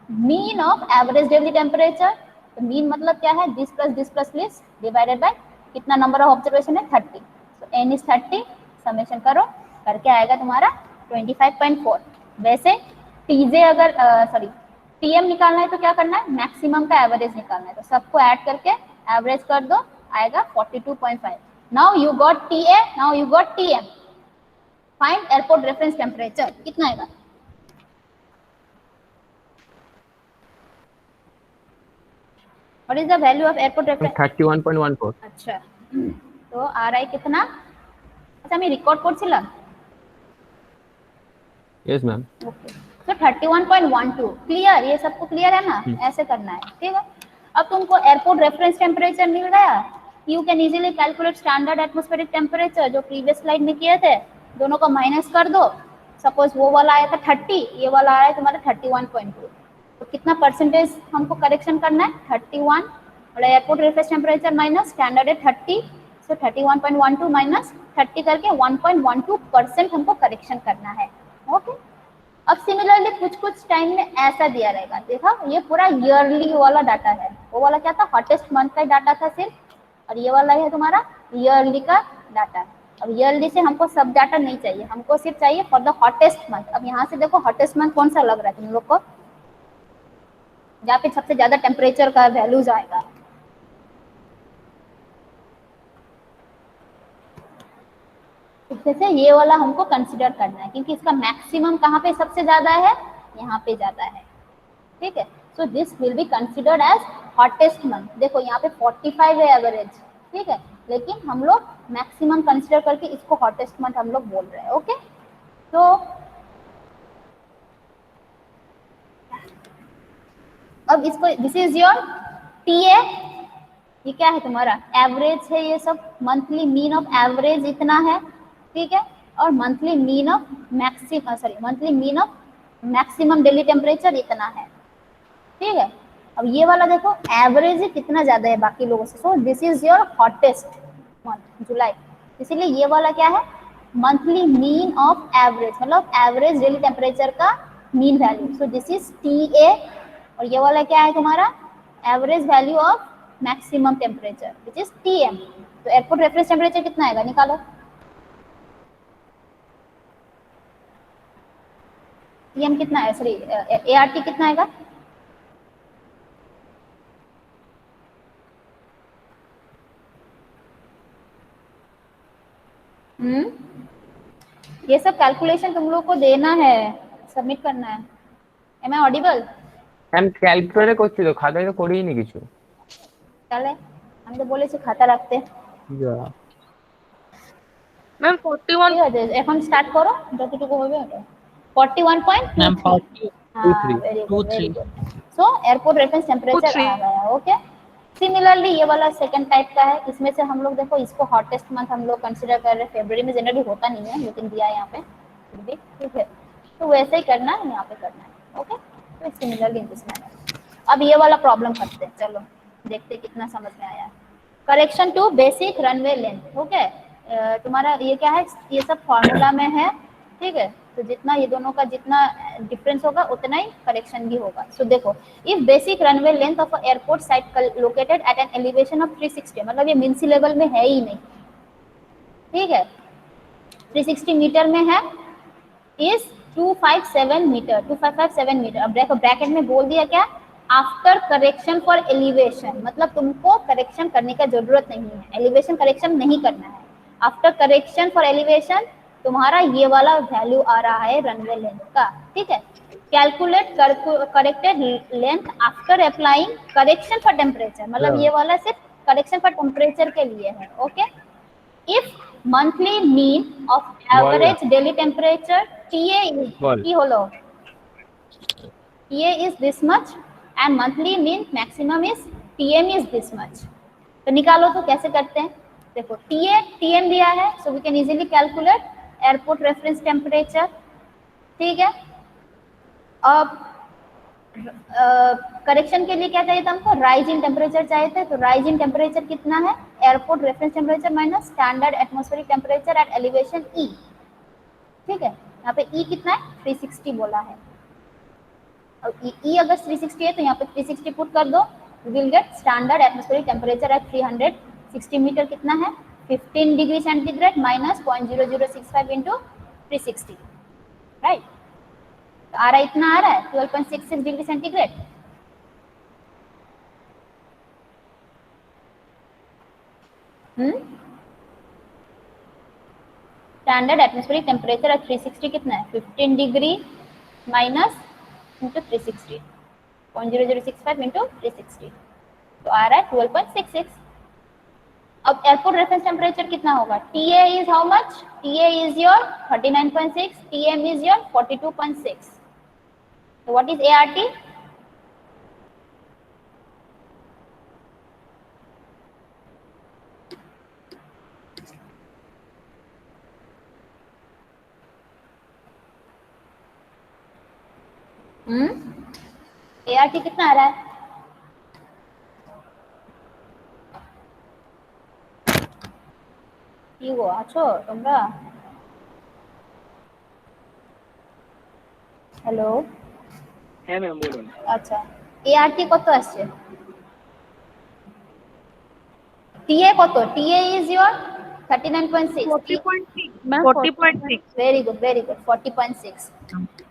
[SPEAKER 1] mean of average daily temperature. तो मीन मतलब क्या है, this plus this divided by कितना नंबर ऑफ ऑब्जर्वेशन है 30। तो n इज 30, समेशन करो, करके आएगा तुम्हारा 25.4। वैसे टीजे अगर सॉरी टीएम निकालना है तो क्या करना है, मैक्सिमम का एवरेज निकालना है, तो सबको ऐड करके एवरेज कर दो, आएगा 42.5। Now you got TA, now you got TM. Find airport reference temperature, कितना आएगा, what is the value of airport reference,
[SPEAKER 3] 31.14।
[SPEAKER 1] अच्छा तो आ रहा है कितना, अच्छा मैं रिकॉर्ड कोड से ला,
[SPEAKER 3] यस मैम।
[SPEAKER 1] ओके, तो 31.12 क्लियर, ये सबको क्लियर है ना, ऐसे करना है। ठीक है, अब तुमको एयरपोर्ट रेफरेंस टेम्परेचर मिल गया, you can easily calculate standard atmospheric temperature जो प्रीवियस स्लाइड में किए थे, दोनों को माइनस कर दो। सपोज वो वाला आया था 30, ये वाला आया है तुम्हारा 31.2, तो कितना परसेंटेज हमको करेक्शन करना है, 31 और airport reference temperature minus standard है 30, सो 31.12 माइनस 30 करके 1.12% हमको करेक्शन करना है। ओके, अब सिमिलरली कुछ कुछ टाइम में ऐसा दिया रहेगा, देखा ये पूरा ईयरली वाला डाटा है, वो वाला क्या था, हॉटेस्ट मंथ का डाटा था सिर्फ, और ये वाला है तुम्हारा ईयरली का डाटा। अब ईयरली से हमको सब डाटा नहीं चाहिए, हमको सिर्फ चाहिए फॉर द हॉटेस्ट मंथ। अब यहाँ से देखो हॉटेस्ट मंथ कौन सा लग रहा है तुम लोग को, जहाँ पे सबसे ज्यादा टेम्परेचर का वैल्यूज आएगा। जैसे ये वाला हमको कंसिडर करना है, क्योंकि इसका मैक्सिमम कहाँ पे सबसे ज्यादा है, यहाँ पे ज्यादा है। ठीक है, so this will be considered as hottest month. देखो यहाँ पे 45 है एवरेज, ठीक है, लेकिन हम लोग मैक्सिमम कंसिडर करके इसको हॉटेस्ट मंथ हम लोग बोल रहे हैं। ओके, तो अब इसको, दिस इज योर टीए, ये क्या है तुम्हारा एवरेज है, ये सब मंथली मीन ऑफ एवरेज इतना है। ठीक है, और monthly mean of monthly mean of maximum daily temperature इतना है। ठीक है, अब ये वाला देखो एवरेज ही कितना ज्यादा है बाकी लोगों से, so this is your hottest month July, इसीलिए ये वाला क्या है, मंथली मीन ऑफ एवरेज, मतलब एवरेज डेली टेम्परेचर का mean value, so this is TA. और ये वाला क्या है तुम्हारा, average value of maximum temperature which is TM. तो एयरपोर्ट रेफरेंस टेम्परेचर कितना आएगा, निकालो, टीएम कितना है, सॉरी एआरटी कितना आएगा, ये सब कैलकुलेशन तुम लोग को देना है, सबमिट करना है। एम आई ऑडिबल
[SPEAKER 3] मैम ক্যালকুলেটরে করছি তো, খাতায় তো করিনি কিছু।
[SPEAKER 1] তাহলে আমি তো বলেছি খাতা রাখতে।
[SPEAKER 2] ম্যাম 41
[SPEAKER 1] ঠিক আছে, এখন স্টার্ট করো যতটুকু হবে ওটা। 41.23
[SPEAKER 2] मैम 40
[SPEAKER 1] हाँ, very good, very good. So airport reference temperature
[SPEAKER 2] 23
[SPEAKER 1] आ गया। ओके, सिमिलरली ये वाला सेकंड टाइप का है, इसमें से हम लोग देखो इसको हॉटेस्ट मंथ हम लोग कंसीडर कर रहे हैं, फरवरी में जनरली होता नहीं है लेकिन दिया है यहाँ पे फिर भी। ठीक है, तो वैसे ही करना है, यहाँ पे करना है। ओके, तो सिमिलरली इन दिस मैनर। अब ये वाला प्रॉब्लम करते हैं, चलो देखते कितना समझ में आया। Correction to basic runway length. Okay, तुम्हारा ये क्या है, ये सब फॉर्मूला में है। ठीक है, तो जितना ये दोनों का जितना डिफरेंस होगा उतना ही करेक्शन भी होगा। सो देखो, if basic runway length of airport site located at an elevation of 360, मतलब ये मीन सी लेवल में है ही नहीं। ठीक है, 360 मीटर में है, इज 257 मीटर, 2557 मीटर। अब देखो ब्रैकेट में बोल दिया क्या, आफ्टर करेक्शन फॉर एलिवेशन, मतलब तुमको करेक्शन करने का जरूरत नहीं है, एलिवेशन करेक्शन नहीं करना है। आफ्टर करेक्शन फॉर एलिवेशन तुम्हारा ये वाला वैल्यू आ रहा है रनवे लेंथ का, ठीक है। Calculate corrected length after applying correction for temperature, मतलब ये वाला सिर्फ करेक्शन फॉर टेम्परेचर के लिए है, okay. If monthly mean of average daily temperature TA is की होलो TA is this much and monthly mean maximum is TM is this much, तो निकालो तो कैसे करते हैं, देखो TM दिया है, so we can easily calculate airport reference temperature, ठीक है। अब करेक्शन के लिए क्या चाहिए था हमको, राइज इन टेम्परेचर चाहिए थे, तो राइज इन टेम्परेचर कितना है, airport reference temperature minus standard atmospheric temperature eight elevation E, ठीक है। यहाँ पे E कितना है 360 बोला है, और E अगर 360 है तो यहाँ पे 360 पुट कर दो, will get standard atmospheric temperature at 360 metre कितना है 15 degree centigrade minus 0.0065 into 360, right. तो आ रहा है इतना, आ रहा है 12.66 degree centigrade. Standard atmospheric temperature at 360 कितना है 15 डिग्री माइनस इंटू 360 0.0065 इंटू 360, तो आ रहा है 12.66। अब एयरपोर्ट रेफरेंस टेम्परेचर कितना होगा, TA is how much, TA is your 39.6, TM is your 42.6, so what is ART, ART कितना आ रहा है, কি গো আছো তোমরা, হ্যালো,
[SPEAKER 3] হ্যাঁ ম্যাম বলুন।
[SPEAKER 1] আচ্ছা ART কত আসছে, TA কত, TA is your 39.6,
[SPEAKER 2] 40.6 ma'am 40.6
[SPEAKER 1] very good 40.6।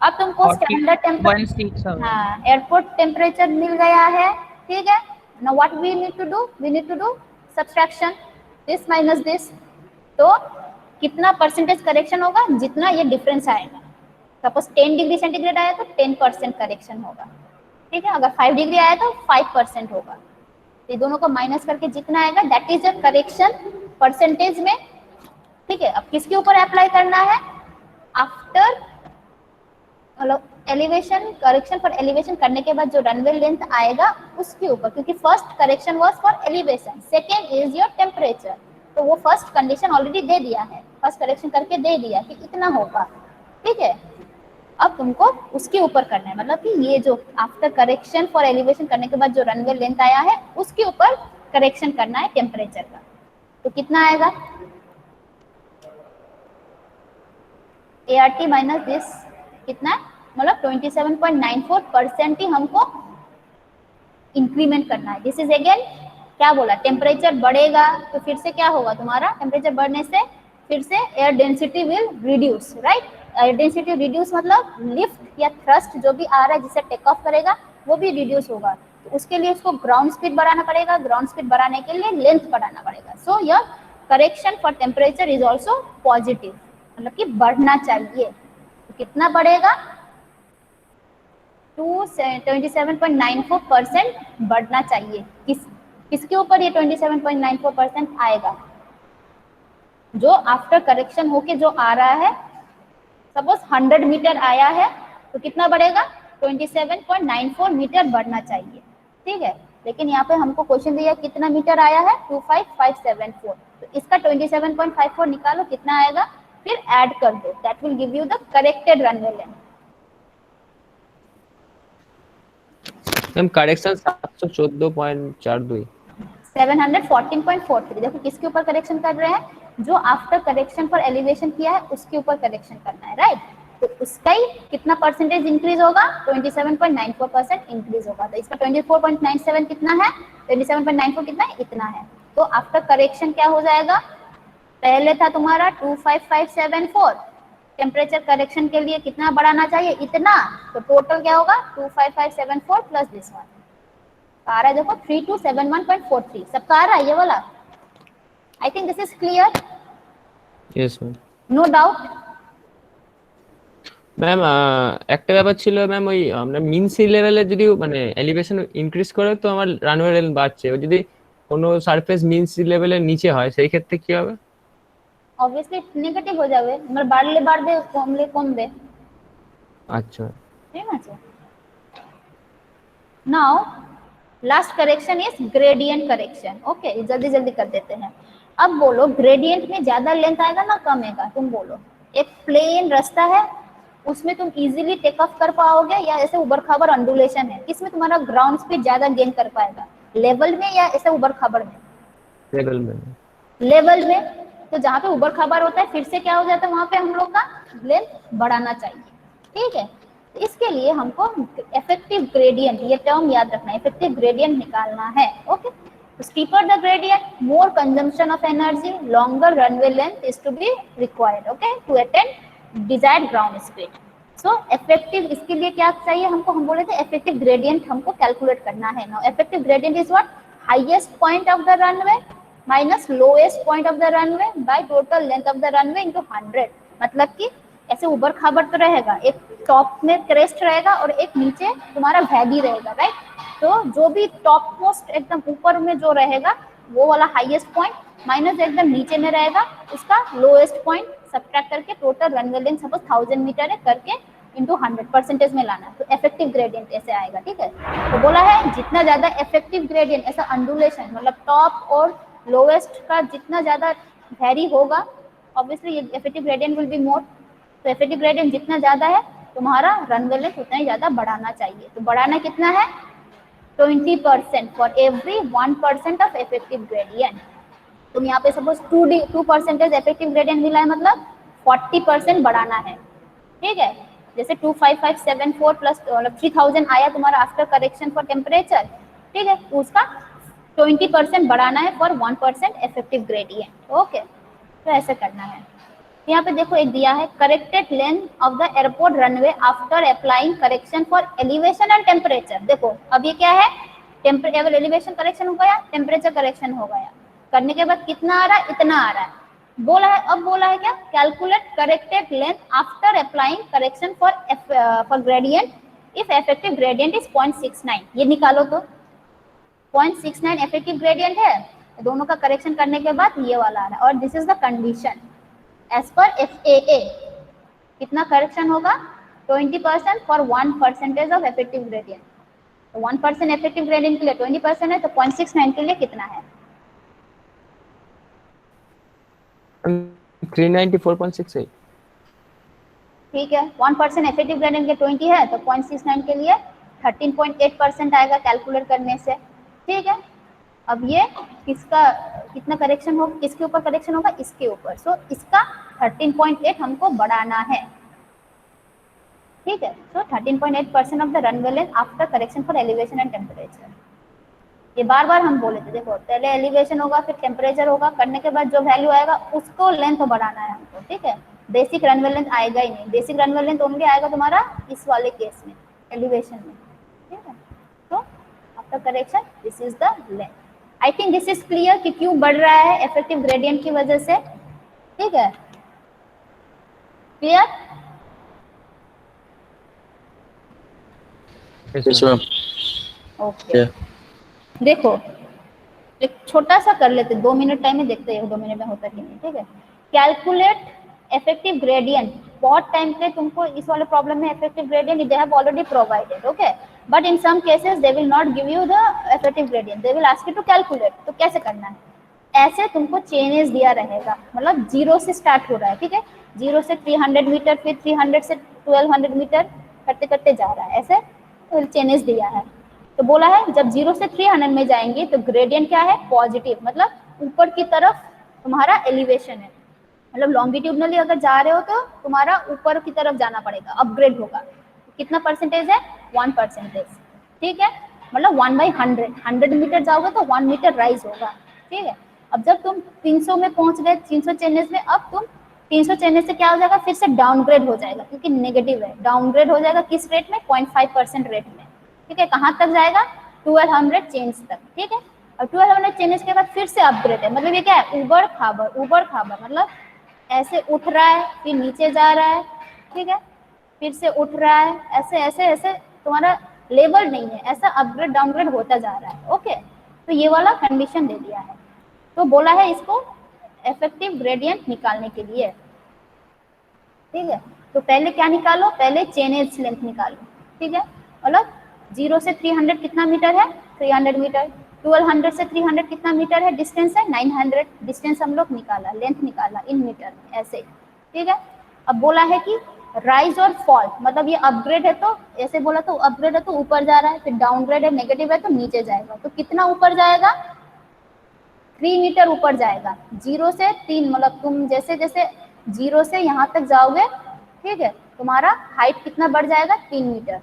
[SPEAKER 1] अब तुमको स्टैंडर्ड टेम्परेचर, हाँ एयरपोर्ट टेम्परेचर मिल गया है, ठीक है। Now what we need to do, we need to do subtraction, this minus this, तो कितना परसेंटेज करेक्शन होगा, जितना ये डिफरेंस आएगा, सपोज 10 डिग्री सेंटीग्रेड आया तो 10% करेक्शन होगा, ठीक है। अगर 5 डिग्री आया तो 5% होगा, ये दोनों को माइनस करके जितना आएगा that is a correction percentage में, ठीक है। अब किसके ऊपर अप्लाई करना है, आफ्टर मतलब एलिवेशन, करेक्शन फॉर एलिवेशन करने के बाद जो रनवे लेंथ आएगा उसके ऊपर, क्योंकि first correction was for elevation, second is your temperature, तो वो फर्स्ट कंडीशन ऑलरेडी दे दिया है, फर्स्ट करेक्शन करके दे दिया कि इतना होगा, ठीक है। अब तुमको उसके ऊपर करना है, मतलब कि ये जो आफ्टर करेक्शन फॉर एलिवेशन करने के बाद जो रनवे लेंथ आया है उसके ऊपर करेक्शन करना है टेम्परेचर का, तो कितना आएगा ART माइनस दिस कितना है, मतलब 27.94% ही हमको इंक्रीमेंट करना है। दिस इज अगेन क्या बोला, टेम्परेचर बढ़ेगा तो फिर से क्या होगा, तुम्हारा टेम्परेचर बढ़ने से फिर से air density will reduce, right. Air density reduce मतलब लिफ्ट या थ्रस्ट जो भी आ रहा है जिससे टेक ऑफ करेगा वो भी रिड्यूस होगा, तो उसके लिए उसको ग्राउंड स्पीड बढ़ाना पड़ेगा, ग्राउंड स्पीड बढ़ाने के लिए लेंथ बढ़ाना पड़ेगा, so your correction for temperature is also positive, मतलब कि बढ़ना चाहिए, तो कितना बढ़ेगा 27.94% बढ़ना चाहिए। किसके ऊपर ये 27.94% आएगा, जो आफ्टर करेक्शन होके जो आ रहा है, सपोज 100 मीटर आया है तो कितना बढ़ेगा 27.94 मीटर बढ़ना चाहिए, ठीक है। लेकिन यहाँ पे हमको क्वेश्चन दिया कितना मीटर आया है 25574, तो इसका 27.54 निकालो कितना आएगा, फिर ऐड कर दो, that will give you the corrected runway length.
[SPEAKER 3] Ma'am correction 714.42
[SPEAKER 1] 714.43, देखो किसके ऊपर करेक्शन कर रहे हैं, जो आफ्टर करेक्शन फॉर एलिवेशन किया है उसके ऊपर करेक्शन करना है, राइट। तो उसका ही कितना परसेंटेज इंक्रीज होगा 27.94% इंक्रीज होगा, तो इसका 24.97 कितना है, 27.94 कितना है, इतना है। तो आफ्टर करेक्शन क्या हो जाएगा, पहले था तुम्हारा 25574, टेम्परेचर करेक्शन के लिए कितना बढ़ाना चाहिए, इतना, तो टोटल क्या होगा 25574 प्लस दिस वन, आ रहा है देखो 3271.43, सबका आ रहा है ये वाला। I think this is clear.
[SPEAKER 3] Yes ma'am.
[SPEAKER 1] No doubt.
[SPEAKER 3] Ma'am একটা ব্যাপার ছিল ম্যাম, ওই আমরা মিন সি লেভেলে যদি মানে এলিভেশন ইনক্রিজ করে তো আমার রানওয়ে লেন্থ বাড়ছে, ও যদি কোনো সারফেস মিন সি লেভেলের নিচে হয় সেই ক্ষেত্রে কি হবে?
[SPEAKER 1] অবভিয়াসলি নেগেটিভ হয়ে যাবে, মানে বাড়লে বাড়বে কমলে কমবে।
[SPEAKER 3] আচ্ছা।
[SPEAKER 1] ঠিক আছে, now last correction is gradient correction. Okay, जल्दी जल्दी कर देते हैं। अब बोलो ग्रेडियंट में ज्यादा लेंथ आएगा ना कम आएगा, तुम बोलो। एक प्लेन रास्ता है, उसमें तुम इजीली टेक ऑफ कर पाओगे या ऐसे उबड़ खाबड़ अंडुलेशन है, किसमें तुम्हारा ग्राउंड स्पीड ज्यादा गेन कर पाएगा, लेवल में या ऐसे उबड़ खाबड़ में?
[SPEAKER 3] लेवल में।
[SPEAKER 1] लेवल में। तो जहाँ पे उबड़ खाबड़ होता है फिर से क्या हो जाता है, वहां पे हम लोग का लेंथ बढ़ाना चाहिए। ठीक है, इसके लिए हमको इफेक्टिव ग्रेडियंट, ये टर्म याद रखना है, इफेक्टिव ग्रेडियंट निकालना है। Okay, steeper the gradient, more consumption of energy, longer runway length is to be required, okay, to attain desired ground speed. So effective, इसके लिए क्या चाहिए हमको, हम बोले थे effective gradient हमको कैलकुलेट करना है। now effective gradient is what, highest point of the runway minus lowest point of the runway by total length of the runway into 100। मतलब कि ऐसे उबड़ खाबड़ तो रहेगा, एक टॉप में क्रेस्ट रहेगा और एक नीचे तुम्हारा वैली रहेगा, राइट? तो जो भी टॉप मोस्ट एकदम ऊपर में जो रहेगा वो वाला हाईएस्ट पॉइंट माइनस एकदम नीचे में रहेगा उसका लोएस्ट पॉइंट, सब्ट्रैक्ट करके total runway length suppose 1000 metre है करके इंटू 100% में लाना, तो इफेक्टिव ग्रेडियंट ऐसे आएगा। ठीक है, तो बोला है जितना ज्यादा इफेक्टिव ग्रेडियंट, ऐसा अंडुलेशन मतलब टॉप और लोएस्ट का जितना ज्यादा वैरी होगा, obviously effective gradient will be मोर। तो इफेक्टिव ग्रेडियंट जितना ज्यादा है तुम्हारा रनवे लेंथ उतना ही ज्यादा बढ़ाना चाहिए। तो बढ़ाना कितना है, 20% for every 1% of effective gradient. तुम यहाँ पे सपोज 2% इफेक्टिव ग्रेडियंट मिला है, मतलब 40% बढ़ाना है। ठीक है, जैसे 25574 प्लस 3000 आया तुम्हारा आफ्टर करेक्शन फॉर टेम्परेचर। ठीक है, तो उसका 20% बढ़ाना है फॉर 1% इफेक्टिव ग्रेडियंट। ओके, तो ऐसे करना है। यहाँ पे देखो एक दिया है, corrected length of the airport runway after applying correction for elevation and temperature. देखो अब ये क्या है, एलिवेशन करेक्शन हो गया, टेम्परेचर करेक्शन हो गया, करने के बाद कितना आ रहा है, इतना आ रहा है। बोला है, अब बोला है क्या, calculate corrected length after applying correction for gradient if effective gradient is 0.69। ये निकालो तो 0.69 इफेक्टिव ग्रेडियंट है, दोनों का करेक्शन करने के बाद ये वाला आ रहा है, और this is the condition as per FAA। कितना करेक्शन होगा, 20% फॉर 1% ऑफ इफेक्टिव ग्रेडियंट। तो 1% इफेक्टिव ग्रेडियंट के लिए 20% है, तो 0.69 के लिए कितना है,
[SPEAKER 3] 394.68।
[SPEAKER 1] ठीक है, 1% इफेक्टिव ग्रेडियंट के 20 है, तो 0.69 के लिए 13.8% आएगा कैलकुलेट करने से। ठीक है, अब ये किसका कितना करेक्शन हो, किसके ऊपर करेक्शन होगा, इसके ऊपर। सो इसका 13.8 हमको बढ़ाना है। ठीक है, सो 13.8% of the runway length after correction for elevation and temperature. ये बार बार हम बोले थे, देखो पहले एलिवेशन होगा फिर टेम्परेचर होगा, करने के बाद जो वैल्यू आएगा उसको लेंथ बढ़ाना है हमको। ठीक है, बेसिक रनवे लेंथ आएगा ही नहीं, बेसिक रनवे लेंथ ओनली आएगा तुम्हारा इस वाले केस में, एलिवेशन में। ठीक है, तो after correction this is the length. I think this is clear कि क्यों बढ़ रहा है, इफेक्टिव ग्रेडियंट की वजह से। ठीक है, क्लियर?
[SPEAKER 3] Yes ma'am.
[SPEAKER 1] ओके, देखो एक छोटा सा कर लेते, 2 मिनट टाइम में देखते हैं 2 मिनट में होता कि नहीं। ठीक है, कैलकुलेट इफेक्टिव ग्रेडियंट। बहुत टाइम पे तुमको इस वाले प्रॉब्लम में effective gradient they have already provided, okay, but in some cases they will not give you the effective gradient, they will ask you to calculate. तो कैसे करना है, ऐसे तुमको चेनेस दिया रहेगा, मतलब 0 से स्टार्ट हो रहा है। ठीक है, 0 से 300 मीटर, फिर 300 से 1200 मीटर करते करते जा रहा है, ऐसे चेनेस दिया है। तो बोला है जब 0 से 300 में जाएंगे तो ग्रेडियंट क्या है, पॉजिटिव, मतलब ऊपर की तरफ तुम्हारा एलिवेशन है, मतलब लॉन्गिट्यूडनली अगर जा रहे हो तो तुम्हारा ऊपर की तरफ जाना पड़ेगा, अपग्रेड होगा। कितना परसेंटेज है, 1%। ठीक है, मतलब 1/100 मीटर जाओगे तो 1 मीटर राइज होगा। ठीक है, अब जब तुम 300 में पहुंच गए, 300 चेनेस में, अब तुम 300 चेनेस से क्या हो जाएगा, फिर से डाउनग्रेड हो जाएगा, क्योंकि नेगेटिव है, डाउनग्रेड हो जाएगा किस रेट में, 0.5% रेट में। ठीक है, कहाँ तक जाएगा, 1200 चेंज तक। ठीक है, और 1200 चेंज के बाद फिर से अपग्रेड है, मतलब ये क्या है, उबड़ खाबड़ मतलब ऐसे उठ रहा है फिर नीचे जा रहा है, ठीक है, फिर से उठ रहा है, ऐसे ऐसे ऐसे तुम्हारा लेवल नहीं है, ऐसा अपग्रेड डाउनग्रेड होता जा रहा है। ओके, तो ये वाला कंडीशन दे दिया है। तो बोला है इसको इफेक्टिव ग्रेडियंट निकालने के लिए, ठीक है। तो पहले क्या निकालो, पहले चेन एज लेंथ निकालो, ठीक है। मतलब 0 से 300 कितना मीटर है, 300 मीटर। 1200 से 300 कितना मीटर है, डिस्टेंस है 900। डिस्टेंस हम लोग निकाला, लेंथ निकाला इन मीटर में, ऐसे, ठीक है। अब बोला है कि राइज और फॉल, मतलब ये अपग्रेड है तो ऐसे बोला, तो अपग्रेड है तो ऊपर जा रहा है, फिर डाउनग्रेड है नेगेटिव है तो नीचे जाएगा। तो कितना ऊपर जाएगा, 3 मीटर ऊपर जाएगा। 0 से 3, मतलब तुम जैसे जैसे 0 से यहाँ तक जाओगे, ठीक है, तुम्हारा हाइट कितना बढ़ जाएगा, 3 मीटर,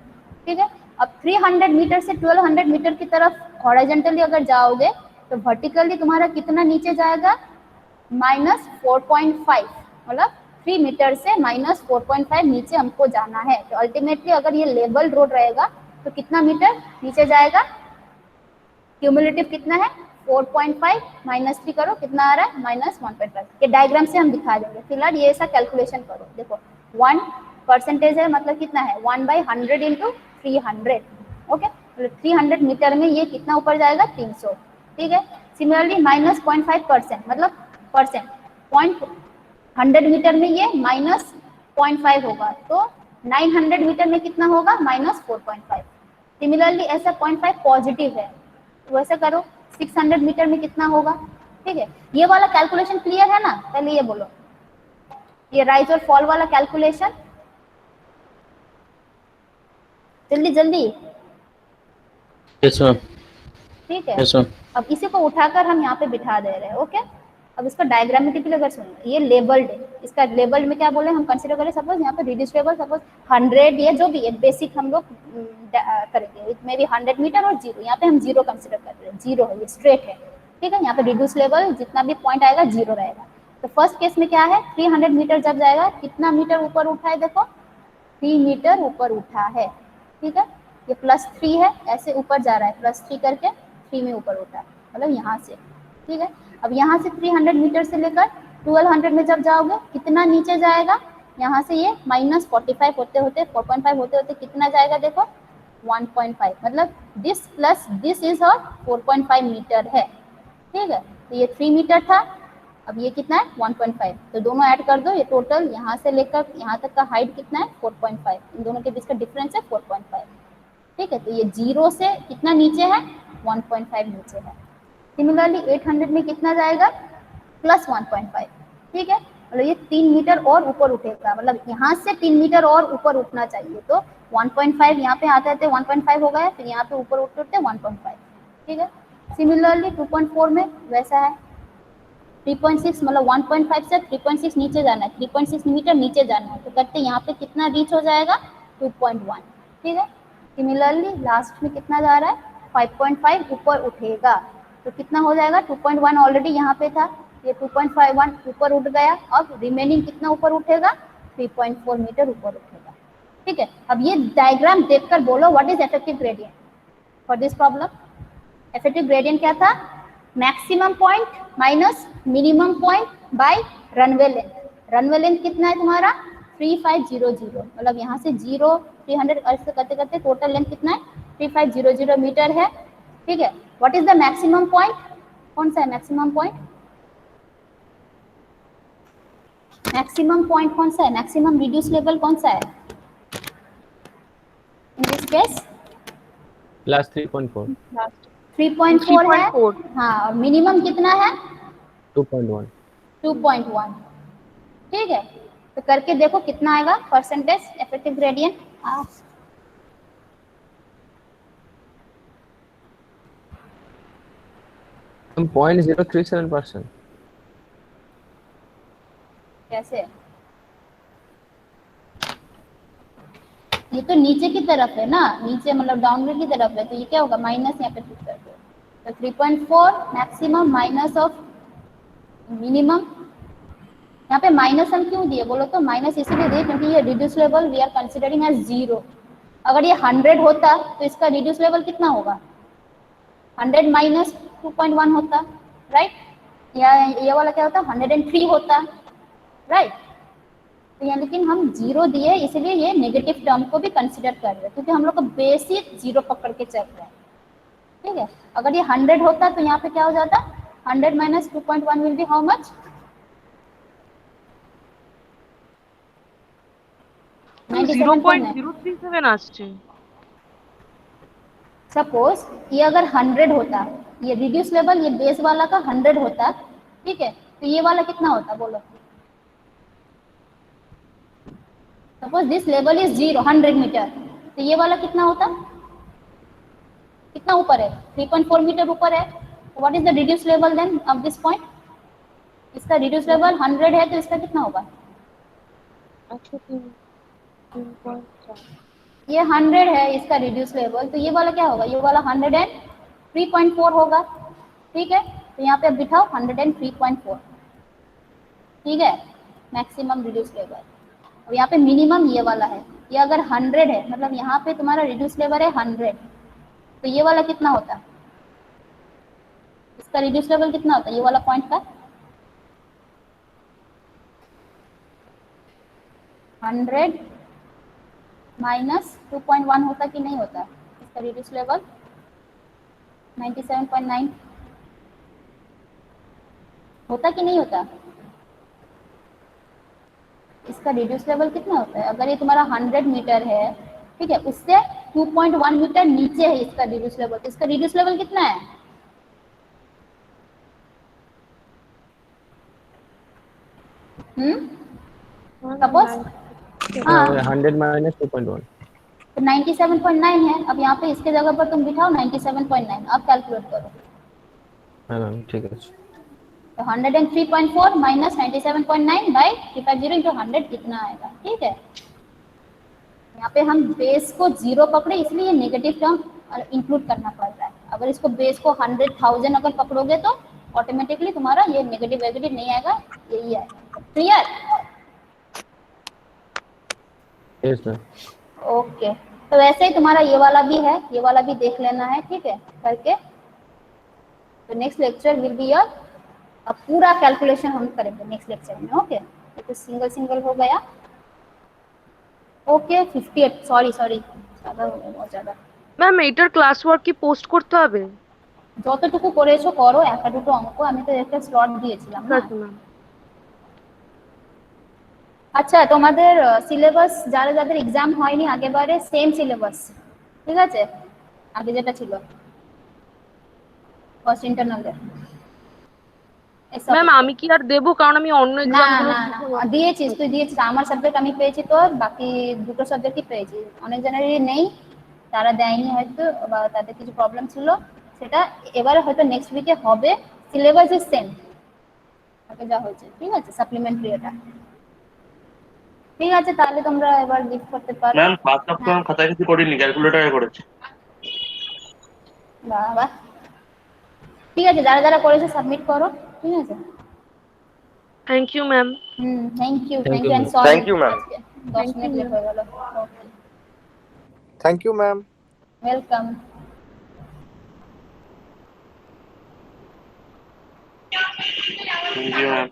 [SPEAKER 1] ठीक है। अब 300 मीटर से 1200 मीटर की तरफ हॉरिजॉन्टली अगर जाओगे तो वर्टिकली तुम्हारा कितना नीचे जाएगा, -4.5, मतलब 3 मीटर से -4.5 नीचे हमको जाना है। तो अल्टीमेटली अगर ये लेवल रोड रहेगा तो कितना मीटर नीचे जाएगा, क्यूमुलेटिव कितना है 4.5 -3 करो कितना आ रहा है, -1.5। ये डायग्राम से हम दिखा देंगे, फिलहाल ये ऐसा कैलकुलेशन करो। देखो 1% है, मतलब कितना है 1/100 इंटू 300, ओके। मतलब 300 मीटर में ये कितना ऊपर जाएगा, 300, ठीक है। सिमिलरली -0.5%, मतलब परसेंट, 100 मीटर में ये -0.5 होगा, तो 900 मीटर में कितना होगा, -4.5। सिमिलरली ऐसा 0.5 पॉजिटिव है, तो वैसे करो 600 मीटर में कितना होगा, ठीक है। ये वाला कैलकुलेशन क्लियर है ना, पहले ये बोलो, ये राइज और फॉल वाला कैलकुलेशन, जल्दी जल्दी,
[SPEAKER 4] यस मैम,
[SPEAKER 1] ठीक है।
[SPEAKER 4] Yes ma'am.
[SPEAKER 1] अब इसी को उठाकर हम यहाँ पे बिठा दे रहे हैं, ओके। अब इसका डायग्रामेटिकली अगर सुनो, ये लेबल्ड है, इसका लेबल्ड में क्या बोले हम कंसीडर करें, सपोज यहाँ पे रिड्यूस लेवल, सपोज 100 या जो भी है बेसिक हम लोग करेंगे, मे बी 100 मीटर और 0, यहाँ पे हम 0 कंसीडर कर रहे हैं, 0 है, ये स्ट्रेट है, ठीक है। यहाँ पे रिड्यूस लेवल जितना भी पॉइंट आएगा 0 रहेगा। तो फर्स्ट केस में क्या है, 300 मीटर जब जाएगा कितना मीटर ऊपर उठा है, देखो 3 मीटर ऊपर उठा है, ठीक है। ये +3 है, ऐसे ऊपर जा रहा है, +3 करके 3 में ऊपर उठा, मतलब यहाँ से, ठीक है। अब यहाँ से 300 मीटर से लेकर 1200 में जब जाओगे कितना नीचे जाएगा, यहाँ से ये -45 होते होते 4.5 होते होते कितना जाएगा, देखो 1.5, मतलब दिस प्लस दिस इज और 4.5 मीटर है, ठीक है। तो ये 3 मीटर था, अब ये कितना है 1.5, तो दोनों ऐड कर दो, ये टोटल यहाँ से लेकर यहाँ तक का हाइट कितना है 4.5, इन दोनों के बीच का डिफरेंस है 4.5, ठीक है। तो ये 0 से कितना नीचे है, 1.5 नीचे है। सिमिलरली 800 में कितना जाएगा, +1.5, ठीक है। मतलब ये 3 मीटर और ऊपर उठेगा, मतलब यहाँ से 3 मीटर और ऊपर उठना चाहिए, तो 1.5 यहाँ पे आते आते 1.5 हो गया, फिर यहाँ पे ऊपर उठते उठते 1.5, ठीक है। सिमिलरली 2.4 में वैसा है, 3.6, मतलब 1.5 से 3.6 नीचे जाना है, 3.6 मीटर नीचे जाना है, तो करते यहाँ पे कितना रीच हो जाएगा, 2.1, ठीक है। सिमिलरली लास्ट में कितना जा रहा है, 5.5 ऊपर उठेगा, तो कितना हो जाएगा, 2.1 ऑलरेडी यहाँ पे था, ये 2.51 ऊपर उठ गया, अब रिमेनिंग कितना ऊपर उठेगा, 3.4 मीटर ऊपर उठेगा, ठीक है। अब ये डायग्राम देखकर बोलो what is effective gradient for this problem. Effective gradient क्या था, maximum point minus minimum point by runway length. Runway length कितना है तुम्हारा 3500, मतलब यहाँ से 0 300 ऐसे करते करते टोटल लेंथ कितना है 3500 मीटर है, ठीक है। What is the maximum point, कौन सा है मैक्सिमम पॉइंट, मैक्सिमम पॉइंट कौन सा है, मैक्सिमम रिड्यूस लेवल कौन सा है इन दिस केस,
[SPEAKER 3] +3.4,
[SPEAKER 1] 3.4 है, हाँ, और मिनिमम कितना है
[SPEAKER 3] 2.1।
[SPEAKER 1] 2.1, ठीक है। तो करके देखो कितना आएगा परसेंटेज इफेक्टिव ग्रेडियंट,
[SPEAKER 3] हम 0.037%।
[SPEAKER 1] कैसे, ये तो नीचे की तरफ है ना, नीचे मतलब डाउनवर्ड की तरफ है, तो ये क्या होगा माइनस यहाँ पे फिक्स कर दो, तो 3.4 मैक्सिमम माइनस ऑफ मिनिमम। यहाँ पे माइनस हम क्यों दिए बोलो, तो माइनस इसीलिए दिए क्योंकि ये reduce level we are considering as 0। अगर ये 100 होता तो इसका रिड्यूस लेवल कितना होगा, 100 माइनस 2.1 होता, राइट। या ये वाला क्या होता 103 होता, राइट। तो यहाँ लेकिन हम 0 दिए इसलिए ये नेगेटिव टर्म को भी कंसिडर कर रहे हैं क्योंकि हम लोग का बेसिक 0 पकड़ के चल रहा है, ठीक है। अगर ये 100 होता तो यहाँ पे क्या हो जाता, 100 minus 2.1 will be how much, 97.9।
[SPEAKER 2] 0.037 আসছে।
[SPEAKER 1] सपोज ये अगर 100 होता, ये रिड्यूस लेवल ये बेस वाला का 100 होता, ठीक है, तो ये वाला कितना होता बोलो। Suppose this level is 0 100 metre, तो ये वाला कितना होता, कितना ऊपर है, 3.4 मीटर ऊपर है। What is the reduce level then of this point, इसका रिड्यूस लेवल 100 है तो इसका कितना होगा,
[SPEAKER 2] अच्छा 3.4
[SPEAKER 1] ये 100 है इसका रिड्यूस लेवल, तो ये वाला क्या होगा, ये वाला 103.4 होगा, ठीक है। तो यहाँ पे अब बिठाओ 103.4, ठीक है, मैक्सिमम रिड्यूस लेवल। अब यहाँ पे मिनिमम ये वाला है, ये अगर 100 है मतलब यहाँ पे तुम्हारा रिड्यूस लेवल है 100, तो ये वाला कितना होता, इसका रिड्यूस लेवल कितना होता, ये वाला पॉइंट का 100 माइनस 2.1 होता कि नहीं होता, इसका रिड्यूस लेवल 97.9 होता कि नहीं होता, इसका रिड्यूस लेवल कितना होता है, अगर ये तुम्हारा 100 मीटर है, ठीक है, उससे 2.1 मीटर नीचे है इसका रिड्यूस लेवल, तो इसका रिड्यूस लेवल कितना है, सपोज हाँ
[SPEAKER 3] 100 माइनस 2.1
[SPEAKER 1] तो 97.9 है। अब यहाँ पे इसके जगह पर तुम बिठाओ 97.9, अब कैलकुलेट करो।
[SPEAKER 3] हाँ मैम ठीक है।
[SPEAKER 1] तो 103.4 माइनस 97.9 बाई 350 इंटू 100 कितना आएगा, ठीक है। यहाँ पे हम बेस को 0 पकड़े इसलिए ये नेगेटिव टर्म इंक्लूड करना पड़ रहा है। अगर इसको बेस को 100,000 अगर पकड़ोगे तो ऑटोमेटिकली तुम्हारा ये नेगेटिव नेगेटिव नहीं आएगा, यही आएगा। क्लियर?
[SPEAKER 3] Yes ma'am.
[SPEAKER 1] ओके, तो वैसे ही तुम्हारा ये वाला भी है, ये वाला भी देख लेना है, ठीक है, करके। तो नेक्स्ट लेक्चर विल बी अब पूरा कैलकुलेशन हम करेंगे नेक्स्ट लेक्चर में। ओके, तो सिंगल सिंगल हो गया। ओके 58 सॉरी ज़्यादा हो गया, बहुत ज़्यादा।
[SPEAKER 2] ম্যাম এটার ক্লাস ওয়ার্ক কি পোস্ট করতে হবে?
[SPEAKER 1] যতটুকু করেছো করো, একটা দুটো অঙ্ক আমি তো একটা স্লট দিয়েছিলাম না।
[SPEAKER 2] ম্যাম
[SPEAKER 1] আচ্ছা, তোমাদের সিলেবাস যারা যাদের এক্সাম হয়নি আগেবারে সেম সিলেবাস, ঠিক আছে, আগে যেটা ছিল ফার্স্ট ইন্টারনালের।
[SPEAKER 2] ম্যাম আমি কি আর দেবো, কারণ আমি অন্য
[SPEAKER 1] না
[SPEAKER 2] এক্সামগুলো
[SPEAKER 1] না না দিয়েছিস, তুই দিয়েছিস। আমার সাবজেক্ট আমি পেয়েছি, তো বাকি দুটো সাবজেক্টই পেয়েছি। অনেক জনেরই নেই, তারা দেয়নি হয়তো, বা তাদের কিছু প্রবলেম ছিল, সেটা এবারে হয়তো নেক্সট উইকে হবে। সিলেবাস ইজ সেম, আগে যা হয়েছে, ঠিক আছে, সাপ্লিমেন্টারি এটা। ঠিক আছে, তাহলে তোমরা এবার লিভ করতে পারো।
[SPEAKER 5] ম্যাম ফার্স্ট সপ্তাহ খাতায় কিছু করিনি, ক্যালকুলেটরে করেছি।
[SPEAKER 1] বাবা, ঠিক আছে, যারা যারা করেছে সাবমিট করো, ঠিক আছে।
[SPEAKER 2] Thank you ma'am.
[SPEAKER 1] Thank you
[SPEAKER 3] Thank you,
[SPEAKER 1] and
[SPEAKER 3] ma'am.
[SPEAKER 1] Sorry.
[SPEAKER 6] Thank you, ma'am.
[SPEAKER 1] 10 minute late হয়ে গেল। Okay,
[SPEAKER 6] Thank you, ma'am.
[SPEAKER 1] Welcome.
[SPEAKER 5] Thank you ma'am.